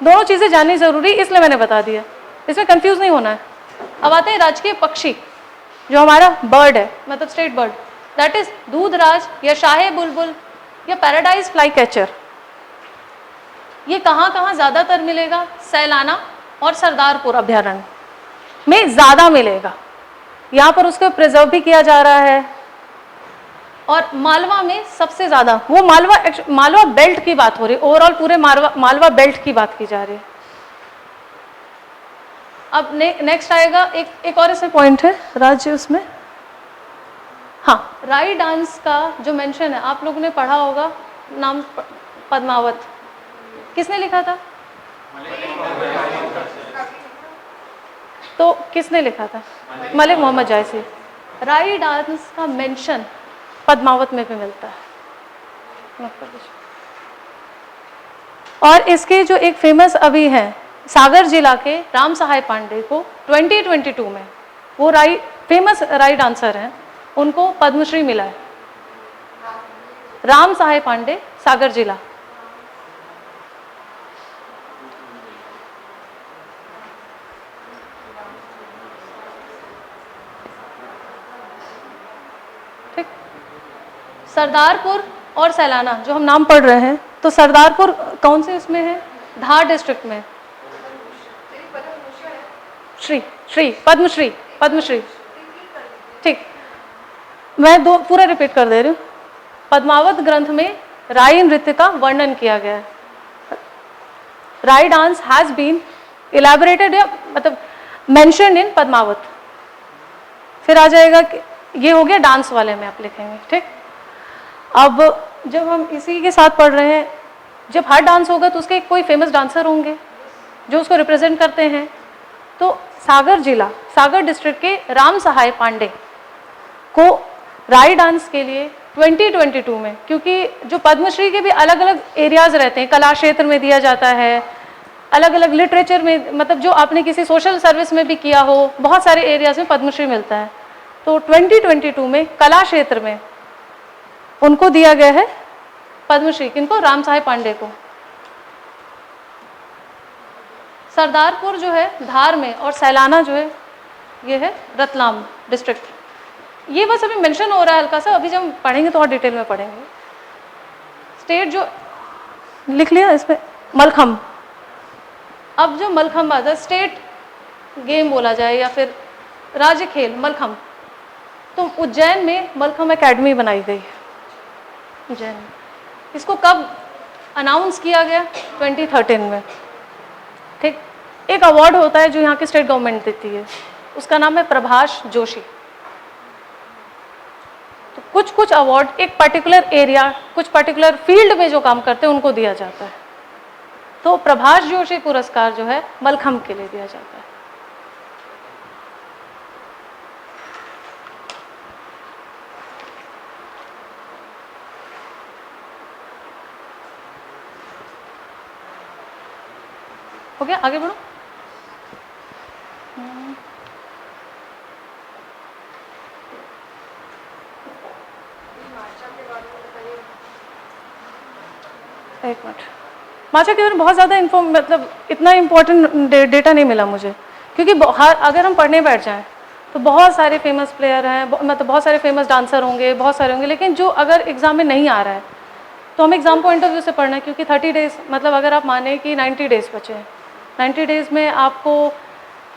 दोनों चीजें जाननी जरूरी, इसलिए मैंने बता दिया, इसमें कंफ्यूज नहीं होना है। अब आते हैं राजकीय पक्षी, जो हमारा बर्ड है, मतलब स्टेट बर्ड, दैट इज दूधराज या शाहे बुलबुल या पैराडाइज फ्लाई कैचर। ये कहाँ कहाँ ज्यादातर मिलेगा? सैलाना और सरदारपुर अभ्यारण्य में ज्यादा मिलेगा, यहाँ पर उसको प्रिजर्व भी किया जा रहा है। और मालवा में सबसे ज्यादा, वो मालवा बेल्ट की बात हो रही है, ओवरऑल पूरे मालवा बेल्ट की बात की जा रही है। अब नेक्स्ट आएगा एक और इसमें पॉइंट है राज्य उसमें, हाँ, राई डांस का जो मेंशन है, आप लोगों ने पढ़ा होगा नाम पद्मावत, किसने लिखा था? तो किसने लिखा था? मलिक मोहम्मद जायसी। राई डांस का मेंशन पद्मावत में भी मिलता है। और इसके जो एक फेमस अभी हैं, सागर जिला के राम सहाय पांडे को 2022 में, वो फेमस राई डांसर हैं, उनको पद्मश्री मिला है। राम सहाय पांडे, सागर जिला। ठीक, सरदारपुर और सैलाना जो हम नाम पढ़ रहे हैं, तो सरदारपुर कौन से इसमें है? धार डिस्ट्रिक्ट में। पद्मश्री। ठीक, मैं पूरा रिपीट कर दे रही हूँ। पद्मावत ग्रंथ में राई नृत्य का वर्णन किया गया है। राई डांस हैज बीन इलैबोरेटेड, या मतलब मेंशन्ड इन पद्मावत। फिर आ जाएगा कि ये हो गया डांस वाले में आप लिखेंगे। ठीक, अब जब हम इसी के साथ पढ़ रहे हैं, जब हर डांस होगा तो उसके कोई फेमस डांसर होंगे जो उसको रिप्रेजेंट करते हैं। तो सागर जिला, सागर डिस्ट्रिक्ट के राम सहाय पांडे को राई डांस के लिए 2022 में, क्योंकि जो पद्मश्री के भी अलग अलग एरियाज रहते हैं, कला क्षेत्र में दिया जाता है, अलग अलग लिटरेचर में, मतलब जो आपने किसी सोशल सर्विस में भी किया हो, बहुत सारे एरियाज में पद्मश्री मिलता है। तो 2022 में कला क्षेत्र में उनको दिया गया है पद्मश्री। किनको? राम सहाय पांडे को। सरदारपुर जो है धार में, और सैलाना जो है ये है रतलाम डिस्ट्रिक्ट। ये बस अभी मेंशन हो रहा है हल्का सा, अभी जब हम पढ़ेंगे तो और डिटेल में पढ़ेंगे। स्टेट जो लिख लिया इसमें, मलखम। अब जो मलखम आता है, स्टेट गेम बोला जाए या फिर राज्य खेल मलखम, तो उज्जैन में मलखम एकेडमी बनाई गई है उज्जैन में। इसको कब अनाउंस किया गया? 2013 में। ठीक, एक अवार्ड होता है जो यहाँ की स्टेट गवर्नमेंट देती है, उसका नाम है प्रभाष जोशी। तो कुछ कुछ अवार्ड एक पर्टिकुलर एरिया, कुछ पर्टिकुलर फील्ड में जो काम करते हैं उनको दिया जाता है। तो प्रभाष जोशी पुरस्कार जो है मलखम के लिए दिया जाता है। हो गया, आगे बढ़ो। एक मिनट, माचा के बारे में बहुत ज़्यादा मतलब इतना इम्पोर्टेंट डेटा नहीं मिला मुझे, क्योंकि अगर हम पढ़ने बैठ जाएं तो बहुत सारे फेमस प्लेयर हैं, मतलब बहुत सारे फेमस डांसर होंगे, बहुत सारे होंगे, लेकिन जो अगर एग्ज़ाम में नहीं आ रहा है तो हम एग्ज़ाम पॉइंट ऑफ व्यू से पढ़ना है, क्योंकि 30 डेज़, मतलब अगर आप माने कि 90 डेज़ बचे हैं, 90 डेज़ में आपको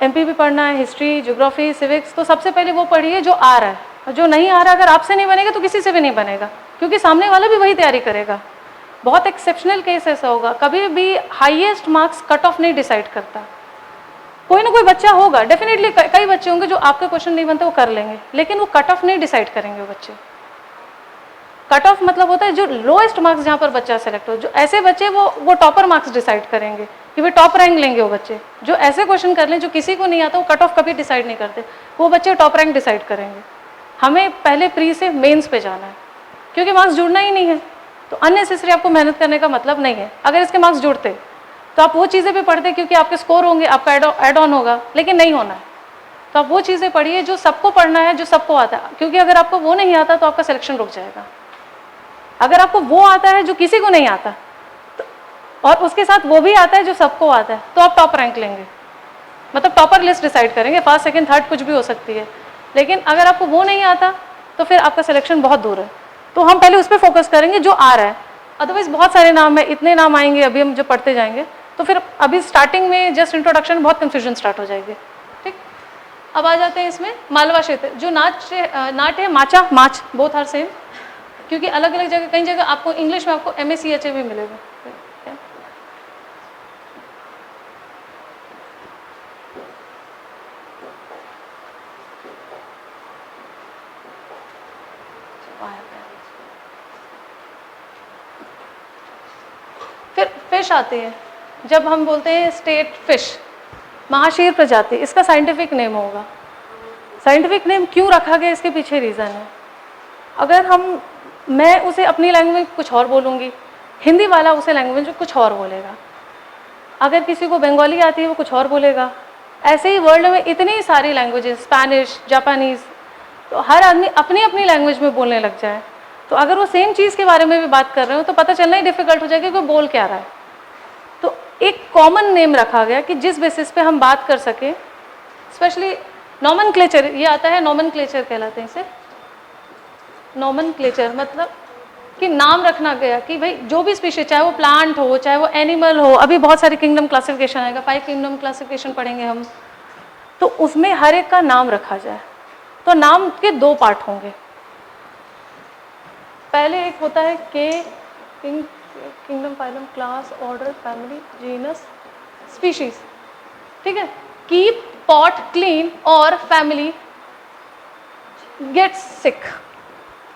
MP भी पढ़ना है, हिस्ट्री, ज्योग्राफी, सिविक्स, तो सबसे पहले वो पढ़िए जो आ रहा है, और जो नहीं आ रहा अगर आपसे नहीं बनेगा तो किसी से भी नहीं बनेगा, क्योंकि सामने वाला भी वही तैयारी करेगा। बहुत एक्सेप्शनल केस ऐसा होगा, कभी भी हाईएस्ट मार्क्स कट ऑफ नहीं डिसाइड करता। कोई ना कोई बच्चा होगा, डेफिनेटली कई बच्चे होंगे जो आपके क्वेश्चन नहीं बनते वो कर लेंगे, लेकिन वो कट ऑफ नहीं डिसाइड करेंगे वो बच्चे। कट ऑफ मतलब होता है जो लोएस्ट मार्क्स जहाँ पर बच्चा सेलेक्ट हो, जो ऐसे बच्चे वो टॉपर मार्क्स डिसाइड करेंगे कि वे टॉप रैंक लेंगे। वो बच्चे जो ऐसे क्वेश्चन कर लें जो किसी को नहीं आता, वो कट ऑफ कभी डिसाइड नहीं करते, वो बच्चे टॉप रैंक डिसाइड करेंगे। हमें पहले प्री से मेंस पे जाना है, क्योंकि मार्क्स जुड़ना ही नहीं है, तो अननेसेसरी आपको मेहनत करने का मतलब नहीं है। अगर इसके मार्क्स जुड़ते तो आप वो चीज़ें भी पढ़ते, क्योंकि आपके स्कोर होंगे, आपका एड ऑन होगा, लेकिन नहीं होना है। तो आप वो चीज़ें पढ़िए जो सबको पढ़ना है, जो सबको आता है, क्योंकि अगर आपको वो नहीं आता तो आपका सिलेक्शन रुक जाएगा। अगर आपको वो आता है जो किसी को नहीं आता तो, और उसके साथ वो भी आता है जो सबको आता है, तो आप टॉप रैंक लेंगे, मतलब टॉपर लिस्ट डिसाइड करेंगे, फर्स्ट सेकंड थर्ड कुछ भी हो सकती है। लेकिन अगर आपको वो नहीं आता तो फिर आपका सिलेक्शन बहुत दूर है। तो हम पहले उस पर फोकस करेंगे जो आ रहा है, अदरवाइज बहुत सारे नाम है, इतने नाम आएंगे अभी हम जो पढ़ते जाएंगे, तो फिर अभी स्टार्टिंग में जस्ट इंट्रोडक्शन बहुत कंफ्यूजन स्टार्ट हो जाएगी। ठीक, अब आ जाते हैं इसमें मालवा क्षेत्र। जो नाट है माचा, माच, बोथ आर सेम, क्योंकि अलग अलग जगह, कई जगह आपको इंग्लिश में आपको MACHA भी मिलेगा। फिर फिश आती है, जब हम बोलते हैं स्टेट फिश, महाशीर प्रजाति, इसका साइंटिफिक नेम होगा। साइंटिफिक नेम क्यों रखा गया, इसके पीछे रीज़न है। अगर मैं उसे अपनी लैंग्वेज में कुछ और बोलूँगी, हिंदी वाला उसे लैंग्वेज में कुछ और बोलेगा, अगर किसी को बंगाली आती है वो कुछ और बोलेगा। ऐसे ही वर्ल्ड में इतनी सारी लैंग्वेजेस, स्पेनिश, जापानीज़, तो हर आदमी अपनी अपनी लैंग्वेज में बोलने लग जाए, तो अगर वो सेम चीज़ के बारे में भी बात कर रहे हो तो पता चलना ही डिफ़िकल्ट हो जाएगा कि वो बोल क्या रहा है। तो एक कॉमन नेम रखा गया कि जिस बेसिस पे हम बात कर सकें, स्पेशली नॉमेनक्लेचर, ये आता है, नॉमेनक्लेचर कहलाते हैं इसे। नॉमेनक्लेचर मतलब कि नाम रखना गया कि भाई जो भी स्पीशीज, चाहे वो प्लांट हो, चाहे वो एनिमल हो, अभी बहुत सारी किंगडम क्लासिफिकेशन आएगा, 5 किंगडम क्लासिफिकेशन पढ़ेंगे हम, तो उसमें हर एक का नाम रखा जाए। तो नाम के 2 पार्ट होंगे। पहले एक होता है के, kingdom, phylum, class, order, family, genus, species. ठीक है, कीप, पॉट, क्लीन और family get sick.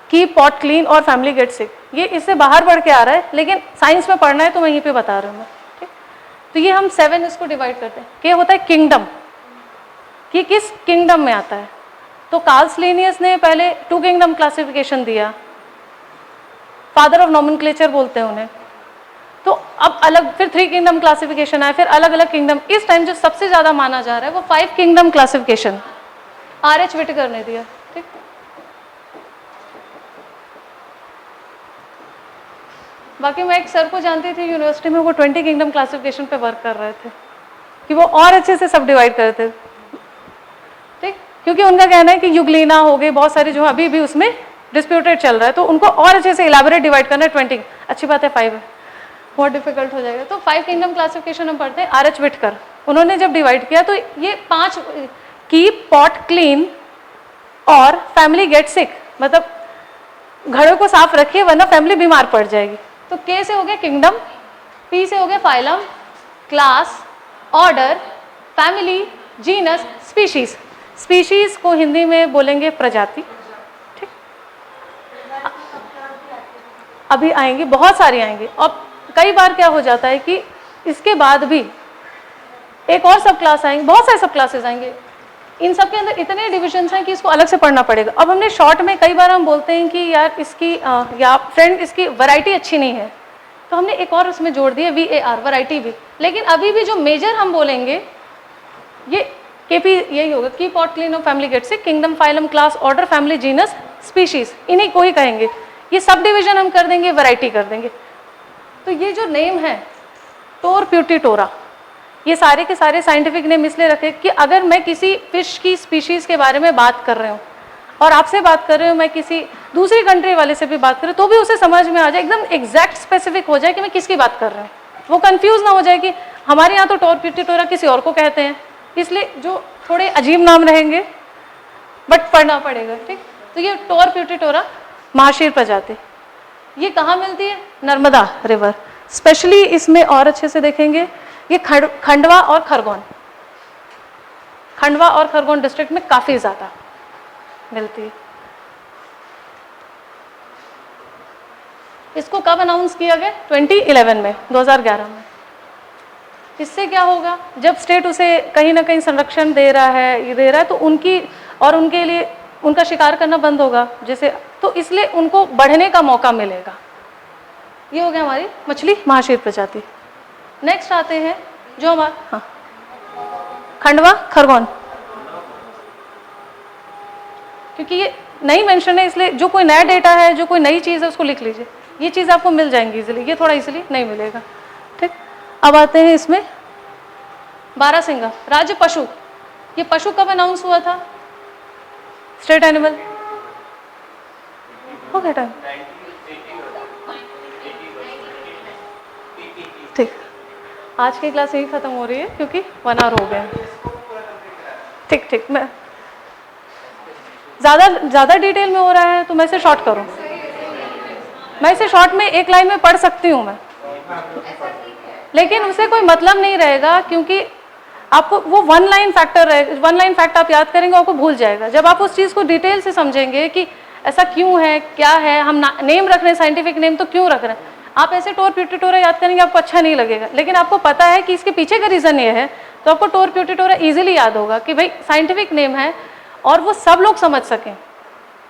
Keep, pot, clean और फैमिली गेट सिक, ये इससे बाहर बढ़ के आ रहा है, लेकिन साइंस में पढ़ना है तो मैं यहीं पे बता रही हूँ मैं। ठीक, तो ये हम 7 इसको डिवाइड करते हैं। के होता है किंगडम, कि किस किंगडम में आता है। तो कार्ल्स लिनियस ने पहले 2 किंगडम क्लासिफिकेशन दिया, फादर ऑफ नॉमेनक्लेचर बोलते हैं उन्हें। तो अब अलग फिर 3 किंगडम क्लासिफिकेशन आए, फिर अलग अलग किंगडम। इस टाइम जो सबसे ज़्यादा माना जा रहा है वो 5 किंगडम क्लासिफिकेशन R.H. विटेकर ने दिया। ठीक, बाकी मैं एक सर को जानती थी यूनिवर्सिटी में, वो 20 किंगडम क्लासिफिकेशन पे वर्क कर रहे थे कि वो और अच्छे से सब डिवाइड करते थे। ठीक, क्योंकि उनका कहना है कि युगलीना हो गई, बहुत सारी जो अभी भी उसमें डिस्प्यूटेड चल रहा है, तो उनको और अच्छे से इलेबोरेट डिवाइड करना है। 20 अच्छी बात है, 5 है, बहुत डिफिकल्ट हो जाएगा। तो 5 किंगडम क्लासिफिकेशन हम पढ़ते हैं। R.H. विटेकर, उन्होंने जब डिवाइड किया तो ये 5, कीप, पॉट, क्लीन और फैमिली गेट सिक, मतलब घरों को साफ रखिए वरना फैमिली बीमार पड़ जाएगी। तो के से हो गया किंगडम, पी से हो गया phylum, class, order, family, genus, species. Species को हिंदी में बोलेंगे प्रजाति। ठीक, अभी आएंगे, बहुत सारी आएंगी। और कई बार क्या हो जाता है कि इसके बाद भी एक और सब क्लास आएंगे, बहुत सारे सब क्लासेस आएंगे, इन सब के अंदर इतने डिविजन्स हैं कि इसको अलग से पढ़ना पड़ेगा। अब हमने शॉर्ट में कई बार हम बोलते हैं कि यार इसकी या फ्रेंड इसकी वैरायटी अच्छी नहीं है, तो हमने एक और उसमें जोड़ दिया VAR, वैरायटी भी। लेकिन अभी भी जो मेजर हम बोलेंगे ये KP यही होगा, की, पॉट, क्लीन और family get sick, kingdom, phylum, class, order, family, genus, species, इन्हीं को ही कहेंगे। ये सब डिविजन हम कर देंगे, वैरायटी कर देंगे। तो ये जो नेम है टोर प्यूटी टोरा, ये सारे के सारे साइंटिफिक नेम इसलिए रखे कि अगर मैं किसी फिश की स्पीशीज़ के बारे में बात कर रही हूँ और आपसे बात कर रही हूँ, मैं किसी दूसरी कंट्री वाले से भी बात करूँ, तो भी उसे समझ में आ जाए, एकदम एग्जैक्ट स्पेसिफिक हो जाए कि मैं किसकी बात कर रही हूँ। वो कंफ्यूज ना हो जाए कि हमारे यहाँ तो टोरपिटिटोरा किसी और को कहते हैं, इसलिए जो थोड़े अजीब नाम रहेंगे बट पढ़ना पड़ेगा, ठीक। तो ये टोरपिटिटोरा महाशीर प्रजाति, ये कहाँ मिलती है? नर्मदा रिवर। स्पेशली इसमें और अच्छे से देखेंगे, ये खंडवा और खरगोन, खंडवा और खरगोन डिस्ट्रिक्ट में काफ़ी ज़्यादा मिलती है। इसको कब अनाउंस किया गया? 2011 में, 2011 में। इससे क्या होगा, जब स्टेट उसे कहीं ना कहीं संरक्षण दे रहा है तो उनकी और उनके लिए उनका शिकार करना बंद होगा, जैसे, तो इसलिए उनको बढ़ने का मौका मिलेगा। ये हो गया हमारी मछली महाशीर प्रजाति। नेक्स्ट आते हैं जो हमारा, हाँ, खंडवा खरगोन, क्योंकि ये नहीं मेंशन है इसलिए जो कोई नया डेटा है, जो कोई नई चीज़ है उसको लिख लीजिए, ये चीज़ आपको मिल जाएंगी इजीली, ये थोड़ा इजीली नहीं मिलेगा, ठीक। अब आते हैं इसमें बारहसिंगा, राज्य पशु। ये पशु कब अनाउंस हुआ था? स्टेट एनिमल हो गया टाइम, ठीक। आज की क्लास यही खत्म हो रही है क्योंकि 1 आवर हो गया, ठीक ठीक। मैं ज़्यादा डिटेल में हो रहा है तो मैं इसे शॉर्ट करूँ, मैं इसे शॉर्ट में एक लाइन में पढ़ सकती हूँ मैं, लेकिन उसे कोई मतलब नहीं रहेगा क्योंकि आपको वो 1 लाइन फैक्टर है, 1 लाइन फैक्ट आप याद करेंगे आपको भूल जाएगा। जब आप उस चीज़ को डिटेल से समझेंगे कि ऐसा क्यों है, क्या है, हम नेम रख रहे हैं, साइंटिफिक नेम तो क्यों रख रहे हैं। आप ऐसे टोरपिटिटोरा याद करेंगे आपको अच्छा नहीं लगेगा, लेकिन आपको पता है कि इसके पीछे का रीज़न ये है, तो आपको टोरपिटिटोरा ईजिली याद होगा कि भाई साइंटिफिक नेम है और वो सब लोग समझ सकें,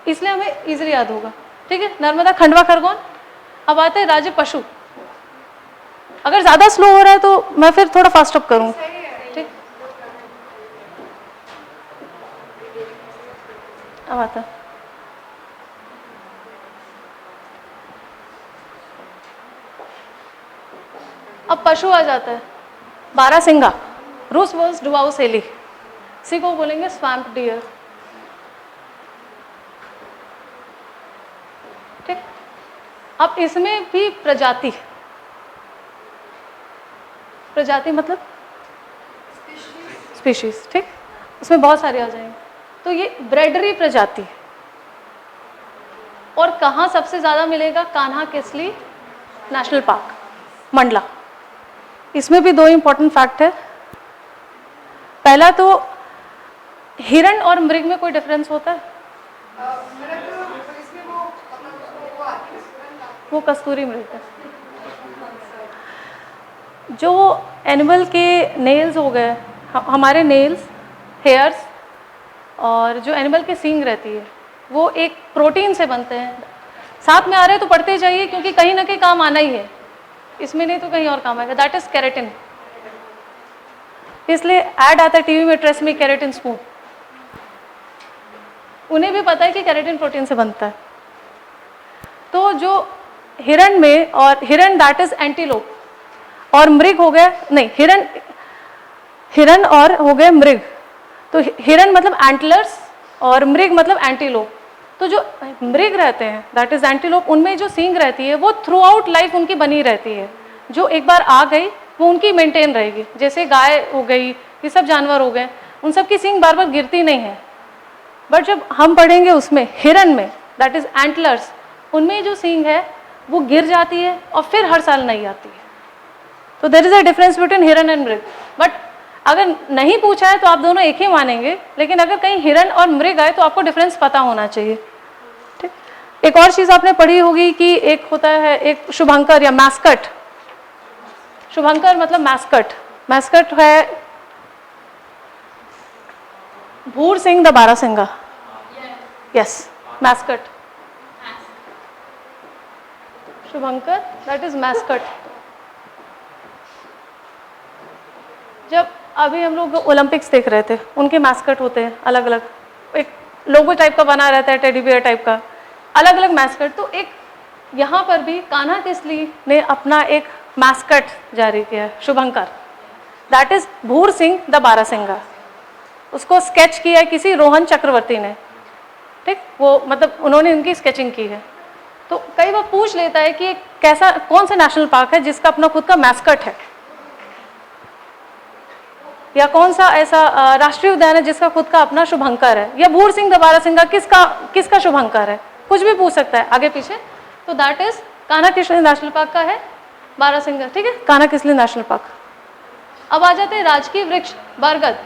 इसलिए हमें ईजिली याद होगा, ठीक है। नर्मदा, खंडवा, खरगोन। अब आते हैं राज्य पशु। अगर ज़्यादा स्लो हो रहा है तो मैं फिर थोड़ा फास्ट अप करूँ, ठीक। अब आता है अब पशु आ जाता है, बारहसिंगा, रूसवोल्स डुआउसेली, इसी को बोलेंगे स्वैम्प डियर, ठीक। अब इसमें भी प्रजाति मतलब स्पीशीज, ठीक। उसमें बहुत सारे आ जाएंगे। तो ये ब्रेडरी प्रजाति, और कहाँ सबसे ज़्यादा मिलेगा? Kanha Kisli national park, Mandla. इसमें भी 2 इंपॉर्टेंट फैक्ट है। पहला तो हिरण और मृग में कोई डिफरेंस होता है? वो कस्तूरी मृग है। जो एनिमल के नेल्स हो गए, हमारे नेल्स, हेयर्स, और जो एनिमल के सींग रहती है वो एक प्रोटीन से बनते हैं। साथ में आ रहे हैं तो पढ़ते जाइए क्योंकि कहीं ना कहीं काम आना ही है, इसमें नहीं तो कहीं और काम आएगा। दैट इज केराटिन, इसलिए ऐड आता है टीवी में, ट्रेस में केराटिन स्पून। उन्हें भी पता है कि केराटिन प्रोटीन से बनता है। तो जो हिरण में, और हिरण दैट इज एंटीलोप, और मृग हो गया, नहीं, हिरण और हो गए मृग। तो हिरण मतलब एंटलर्स और मृग मतलब एंटीलोप। तो जो मृग रहते हैं दैट इज एंटीलोप, उनमें जो सींग रहती है वो थ्रू आउट लाइफ उनकी बनी रहती है, जो एक बार आ गई वो उनकी मेंटेन रहेगी। जैसे गाय हो गई, ये सब जानवर हो गए, उन सब की सींग बार बार गिरती नहीं है। बट जब हम पढ़ेंगे उसमें हिरण में दैट इज एंटलर्स, उनमें जो सींग है वो गिर जाती है और फिर हर साल नई आती है। तो there is a difference between hiran and mrig. But अगर नहीं पूछा है तो आप दोनों एक ही मानेंगे, लेकिन अगर कहीं हिरण और मृग आए तो आपको डिफरेंस पता होना चाहिए, ठीक। एक और चीज़ आपने पढ़ी होगी कि एक होता है एक शुभंकर या मैस्कट। शुभंकर मतलब मैस्कट, मैस्कट है Bhoor Singh the barasingha, yes, mascot, shubhankar that is mascot. जब अभी हम लोग ओलंपिक्स देख रहे थे, उनके मैस्कट होते हैं अलग अलग, एक लोगो टाइप का बना रहता है, टेडी बियर टाइप का, अलग अलग मैस्कट। तो एक यहाँ पर भी कान्हा किसली ने अपना एक मैस्कट जारी किया है, शुभंकर। दैट इज भूर सिंह द बारासिंगा। उसको स्केच किया है किसी रोहन चक्रवर्ती ने, ठीक, वो मतलब उन्होंने उनकी स्केचिंग की है। तो कई बार पूछ लेता है कि कैसा कौन सा नेशनल पार्क है जिसका अपना खुद का मैस्कट है, या कौन सा ऐसा राष्ट्रीय उद्यान है जिसका खुद का अपना शुभंकर है, या भूर सिंह द बारासिंगा किसका शुभंकर है, कुछ भी पूछ सकता है आगे पीछे। तो that is Kanha Kisli national park का है बारासिंगा, ठीक है, कान्हा किसली नेशनल पार्क। अब आ जाते हैं राजकीय वृक्ष बरगद,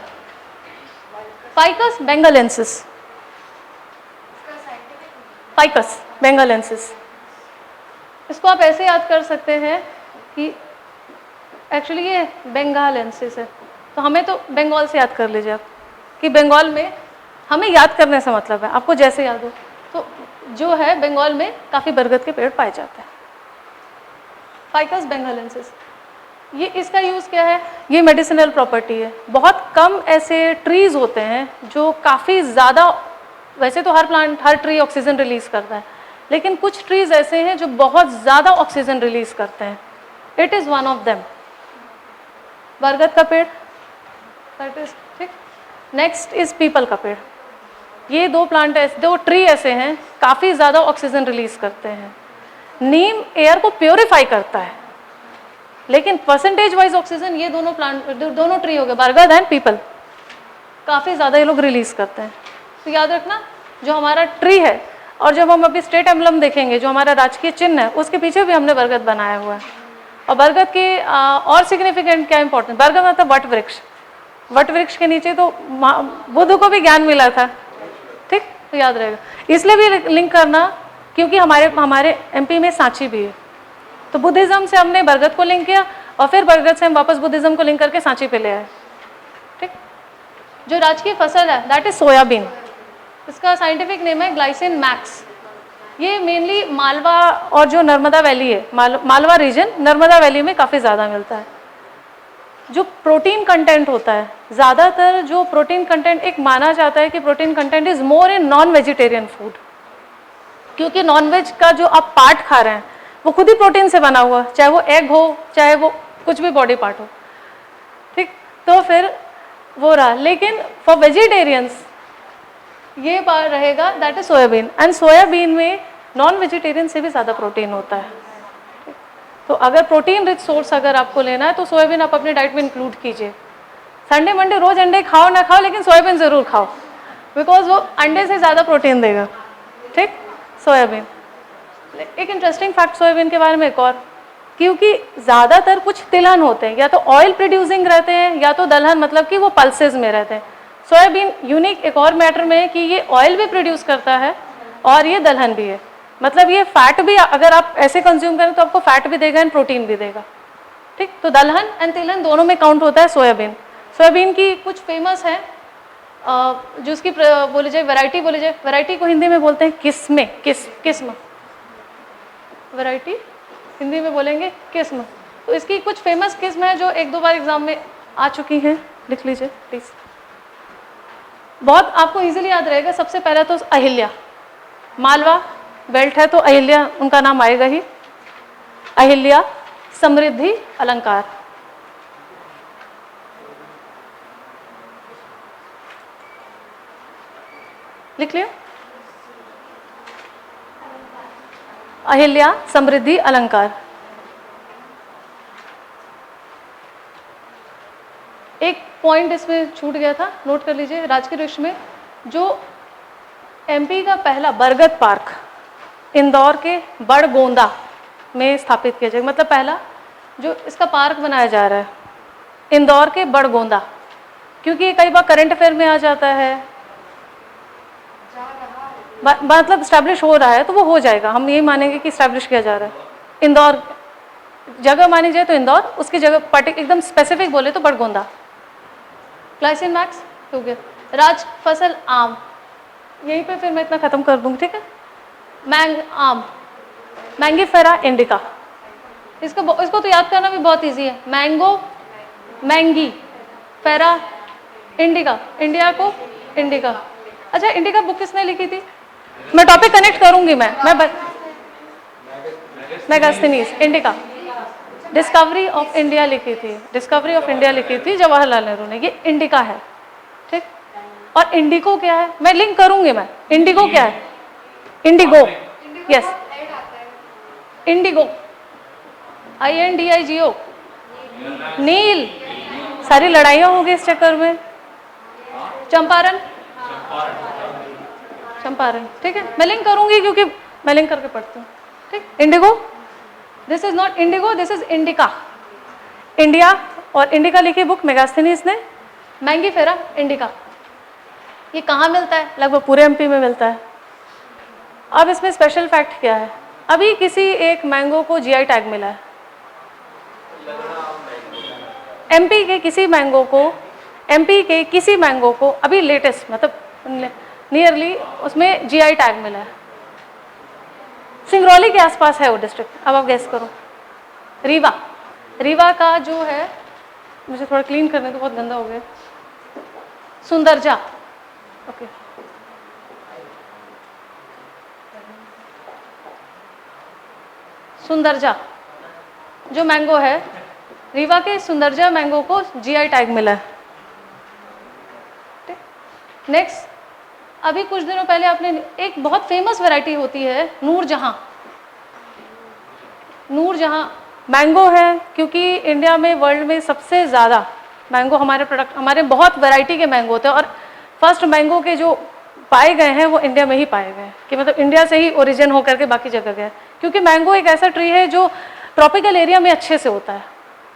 फाइकस बेंगालेंसिस, फाइकस बेंगालेंसिस। इसको आप ऐसे याद कर सकते हैं कि एक्चुअली ये बेंगालेंसिस है, तो हमें तो बंगाल से याद कर लीजिए आप, कि बंगाल में हमें याद करने से मतलब है, आपको जैसे याद हो। तो जो है बंगाल में काफ़ी बरगद के पेड़ पाए जाते हैं, फाइकस बेंगालेंसिस। ये इसका यूज़ क्या है, ये मेडिसिनल प्रॉपर्टी है। बहुत कम ऐसे ट्रीज़ होते हैं जो काफ़ी ज़्यादा, वैसे तो हर ट्री ऑक्सीजन रिलीज़ करता है, लेकिन कुछ ट्रीज़ ऐसे हैं जो बहुत ज़्यादा ऑक्सीजन रिलीज़ करते हैं। It is one of them, बरगद का पेड़, दैट इज, ठीक। नेक्स्ट इज पीपल का पेड़। ये दो ट्री ऐसे हैं काफ़ी ज़्यादा ऑक्सीजन रिलीज़ करते हैं। नीम एयर को प्योरीफाई करता है, लेकिन परसेंटेज वाइज ऑक्सीजन ये दोनों ट्री हो गए, बरगद एंड पीपल, काफ़ी ज़्यादा ये लोग रिलीज़ करते हैं। तो याद रखना, जो हमारा ट्री है, और जब हम अभी स्टेट एम्बलम देखेंगे जो हमारा राजकीय चिन्ह है, उसके पीछे भी हमने बरगद बनाया हुआ है। और बरगद के और सिग्निफिकेंट क्या इंपॉर्टेंट, बरगद मतलब वट वृक्ष, वट वृक्ष के नीचे तो बुद्ध को भी ज्ञान मिला था, ठीक, तो याद रहेगा। इसलिए भी लिंक करना क्योंकि हमारे एमपी में सांची भी है, तो बुद्धिज़्म से हमने बरगद को लिंक किया और फिर बरगद से हम वापस बुद्धिज़्म को लिंक करके सांची पे ले आए, ठीक। जो राजकीय फसल है दैट इज सोयाबीन, इसका साइंटिफिक नेम है ग्लाइसिन मैक्स। ये मेनली मालवा और जो नर्मदा वैली है, मालवा रीजन, नर्मदा वैली में काफ़ी ज़्यादा मिलता है। जो प्रोटीन कंटेंट होता है, ज़्यादातर जो प्रोटीन कंटेंट, एक माना जाता है कि protein content is more in non vegetarian food, क्योंकि नॉनवेज का जो आप पार्ट खा रहे हैं वो खुद ही प्रोटीन से बना हुआ, चाहे वो एग हो, चाहे वो कुछ भी बॉडी पार्ट हो, ठीक। तो फिर वो रहा, लेकिन फॉर वेजिटेरियंस ये बात रहेगा that is soybean, and soybean में नॉन वेजिटेरियन से भी ज़्यादा प्रोटीन होता है। तो अगर प्रोटीन रिच सोर्स अगर आपको लेना है तो सोयाबीन आप अपनी डाइट में इंक्लूड कीजिए। संडे मंडे रोज अंडे खाओ ना खाओ, लेकिन सोयाबीन ज़रूर खाओ, बिकॉज वो अंडे से ज़्यादा प्रोटीन देगा, ठीक, सोयाबीन। एक इंटरेस्टिंग फैक्ट सोयाबीन के बारे में एक और, क्योंकि ज़्यादातर कुछ तिलहन होते हैं, या तो ऑयल प्रोड्यूसिंग रहते हैं या तो दलहन, मतलब कि वो पल्सेस में रहते हैं। सोयाबीन यूनिक एक और मैटर में है कि ये ऑयल भी प्रोड्यूस करता है और ये दलहन भी है, मतलब ये फैट भी अगर आप ऐसे कंज्यूम करें तो आपको फैट भी देगा एंड प्रोटीन भी देगा, ठीक। तो दलहन एंड तिलहन दोनों में काउंट होता है सोयाबीन। सोयाबीन की कुछ फेमस है, जो उसकी बोली जाए वैरायटी, बोली जाए वैरायटी को हिंदी में बोलते हैं किस्में, किस्म, वैरायटी हिंदी में बोलेंगे किस्म। तो इसकी कुछ फेमस किस्म है जो एक दो बार एग्जाम में आ चुकी हैं, लिख लीजिए प्लीज़, बहुत आपको इजीली याद रहेगा। सबसे पहले तो अहिल्या, मालवा बेल्ट है तो अहिल्या उनका नाम आएगा ही, अहिल्या, समृद्धि, अलंकार। लिख लिया, अहिल्या, समृद्धि, अलंकार। एक पॉइंट इसमें छूट गया था, नोट कर लीजिए। राजकीय वृक्ष में जो एमपी का पहला बरगद पार्क इंदौर के बड़गोंदा में स्थापित किया जाएगा, मतलब पहला जो इसका पार्क बनाया जा रहा है इंदौर के बड़गोंदा, क्योंकि ये कई बार करंट अफेयर में आ जाता है, मतलब स्टैब्लिश हो रहा है तो वो हो जाएगा, हम ये मानेंगे कि स्टैब्लिश किया जा रहा है। इंदौर जगह मानी जाए तो इंदौर, उसकी जगह एकदम स्पेसिफिक बोले तो बड़गोंदा। ग्लाइसिन मैक्स हो गया। राज फसल आम, यहीं पे फिर मैं इतना खत्म कर दूंगी, ठीक है। आम, मैंगीफेरा इंडिका, इसको तो याद करना भी बहुत इजी है। मैंगो, मैंगी, फेरा, इंडिका, इंडिया को इंडिका। अच्छा, इंडिका बुक किसने लिखी थी? मैं टॉपिक कनेक्ट करूंगी, मैं मैगास्थनीज, इंडिका, डिस्कवरी ऑफ इंडिया लिखी थी, डिस्कवरी ऑफ इंडिया लिखी थी जवाहरलाल नेहरू ने। ये इंडिका है, ठीक। और इंडिको क्या है, मैं लिंक करूंगी मैं। इंडिगो क्या है, इंडिगो, यस, इंडिगो, INDIGO, नील। सारी लड़ाइयाँ हो गई इस चक्कर में। चंपारण, चंपारण, ठीक है, मैं लिंक करूंगी क्योंकि मैं लिंक करके पढ़ती हूँ, ठीक। Indigo, this is not Indigo, this is indica. India और इंडिका लिखी बुक मेगास्थनीज ने। मैंगीफेरा इंडिका, ये कहाँ मिलता है, लगभग पूरे MP में मिलता है। अब इसमें स्पेशल फैक्ट क्या है, अभी किसी एक मैंगो को GI टैग मिला है। MP के किसी मैंगो को, MP के किसी मैंगो को अभी लेटेस्ट, मतलब नियरली उसमें GI टैग मिला है। सिंगरौली के आसपास है वो डिस्ट्रिक्ट। अब आप गेस करो। रीवा, रीवा का जो है, मुझे थोड़ा क्लीन करने तो बहुत गंदा हो गया। सुंदरजा, ओके, सुंदरजा जो मैंगो है, रीवा के सुंदरजा मैंगो को GI टैग मिला है। नेक्स्ट, अभी कुछ दिनों पहले आपने एक बहुत फेमस वैरायटी होती है नूरजहां। नूरजहां मैंगो है, क्योंकि इंडिया में, वर्ल्ड में सबसे ज़्यादा मैंगो हमारे प्रोडक्ट, हमारे बहुत वैरायटी के मैंगो होते हैं। और फर्स्ट मैंगो के जो पाए गए हैं वो इंडिया में ही पाए गए हैं, कि मतलब इंडिया से ही ओरिजिन होकर के बाकी जगह गए। क्योंकि मैंगो एक ऐसा ट्री है जो ट्रॉपिकल एरिया में अच्छे से होता है,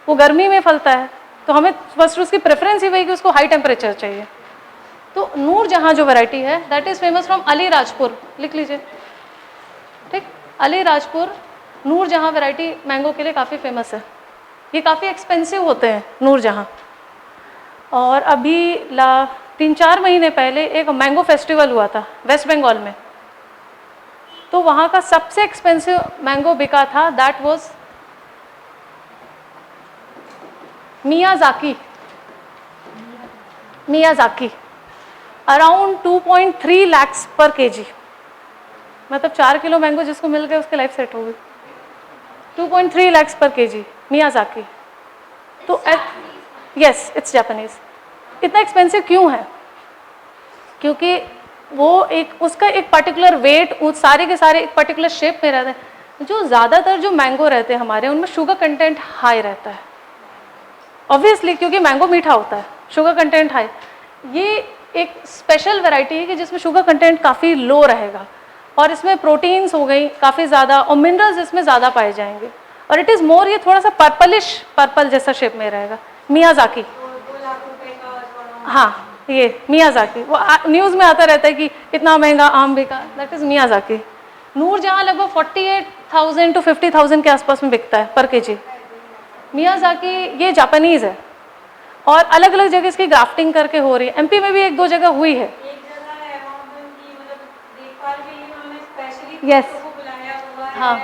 वो गर्मी में फलता है, तो हमें फर्स्ट उसकी प्रेफरेंस ही वही कि उसको हाई टेम्परेचर चाहिए। तो नूरजहां जो वैरायटी है, that is famous from Alirajpur, लिख लीजिए, ठीक। अलीराजपुर नूरजहां वैरायटी मैंगो के लिए काफ़ी फेमस है। ये काफ़ी एक्सपेंसिव होते हैं नूरजहां। और अभी 3-4 महीने पहले एक मैंगो फेस्टिवल हुआ था वेस्ट बंगाल में, तो वहाँ का सबसे एक्सपेंसिव मैंगो बिका था, that was Miyazaki. Miyazaki around 2.3 lakhs पर kg, मतलब 4 किलो मैंगो जिसको मिल गए उसकी लाइफ सेट हो गई। 2.3 lakhs पर kg मियाज़ाकी। तो यस, इट्स जापानीज। इतना एक्सपेंसिव क्यों है, क्योंकि वो एक, उसका एक पर्टिकुलर वेट, वो सारे के सारे एक पर्टिकुलर शेप में रहते हैं। जो ज़्यादातर जो मैंगो रहते हैं हमारे, उनमें शुगर कंटेंट हाई रहता है, ऑब्वियसली, क्योंकि मैंगो मीठा होता है, शुगर कंटेंट हाई। ये एक स्पेशल वैरायटी है कि जिसमें शुगर कंटेंट काफ़ी लो रहेगा, और इसमें प्रोटीन्स हो गई काफ़ी ज़्यादा, और मिनरल्स इसमें ज़्यादा पाए जाएंगे। और इट इज़ मोर, ये थोड़ा सा पर्पलिश, पर्पल जैसा शेप में रहेगा। मियाज़ाकी, हाँ, ये मियाज़ाकी, वो न्यूज़ में आता रहता है कि इतना महंगा आम बिका, दैट इज़ मियाज़ाकी। नूरजहां लगभग 48,000 to 50,000 के आसपास में बिकता है पर kg। मियाज़ाकी ये जापानीज़ है, और अलग अलग जगह इसकी ग्राफ्टिंग करके हो रही है। MP में भी 1-2 जगह हुई है। यस, हाँ।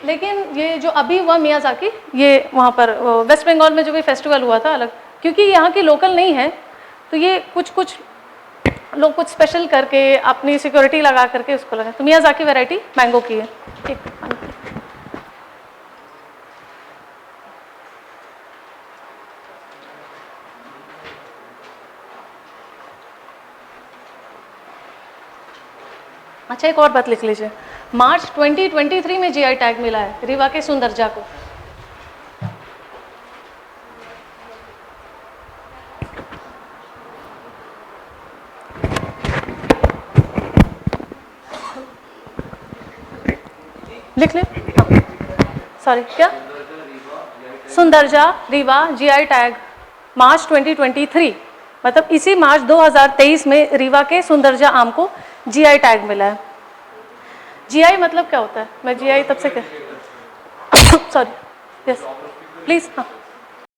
लेकिन ये जो अभी हुआ मियाज़ाकी, ये वहाँ पर वेस्ट बंगाल में जो भी फेस्टिवल हुआ था अलग, क्योंकि यहाँ की लोकल नहीं है, तो ये कुछ लोग कुछ स्पेशल करके अपनी सिक्योरिटी लगा करके उसको लगा। तो मियाज़ाकी वैरायटी मैंगो की है। ठीक, अच्छा, एक और बात लिख लीजिए। मार्च 2023 में GI टैग मिला है रीवा के सुंदरजा को। लिख ले, हाँ, सॉरी, क्या? सुंदरजा रीवा GI टैग मार्च 2023, मतलब इसी मार्च 2023 में रीवा के सुंदरजा आम को GI टैग मिला है। GI मतलब क्या होता है? मैं GI तब से क्या, सॉरी, यस प्लीज, हाँ।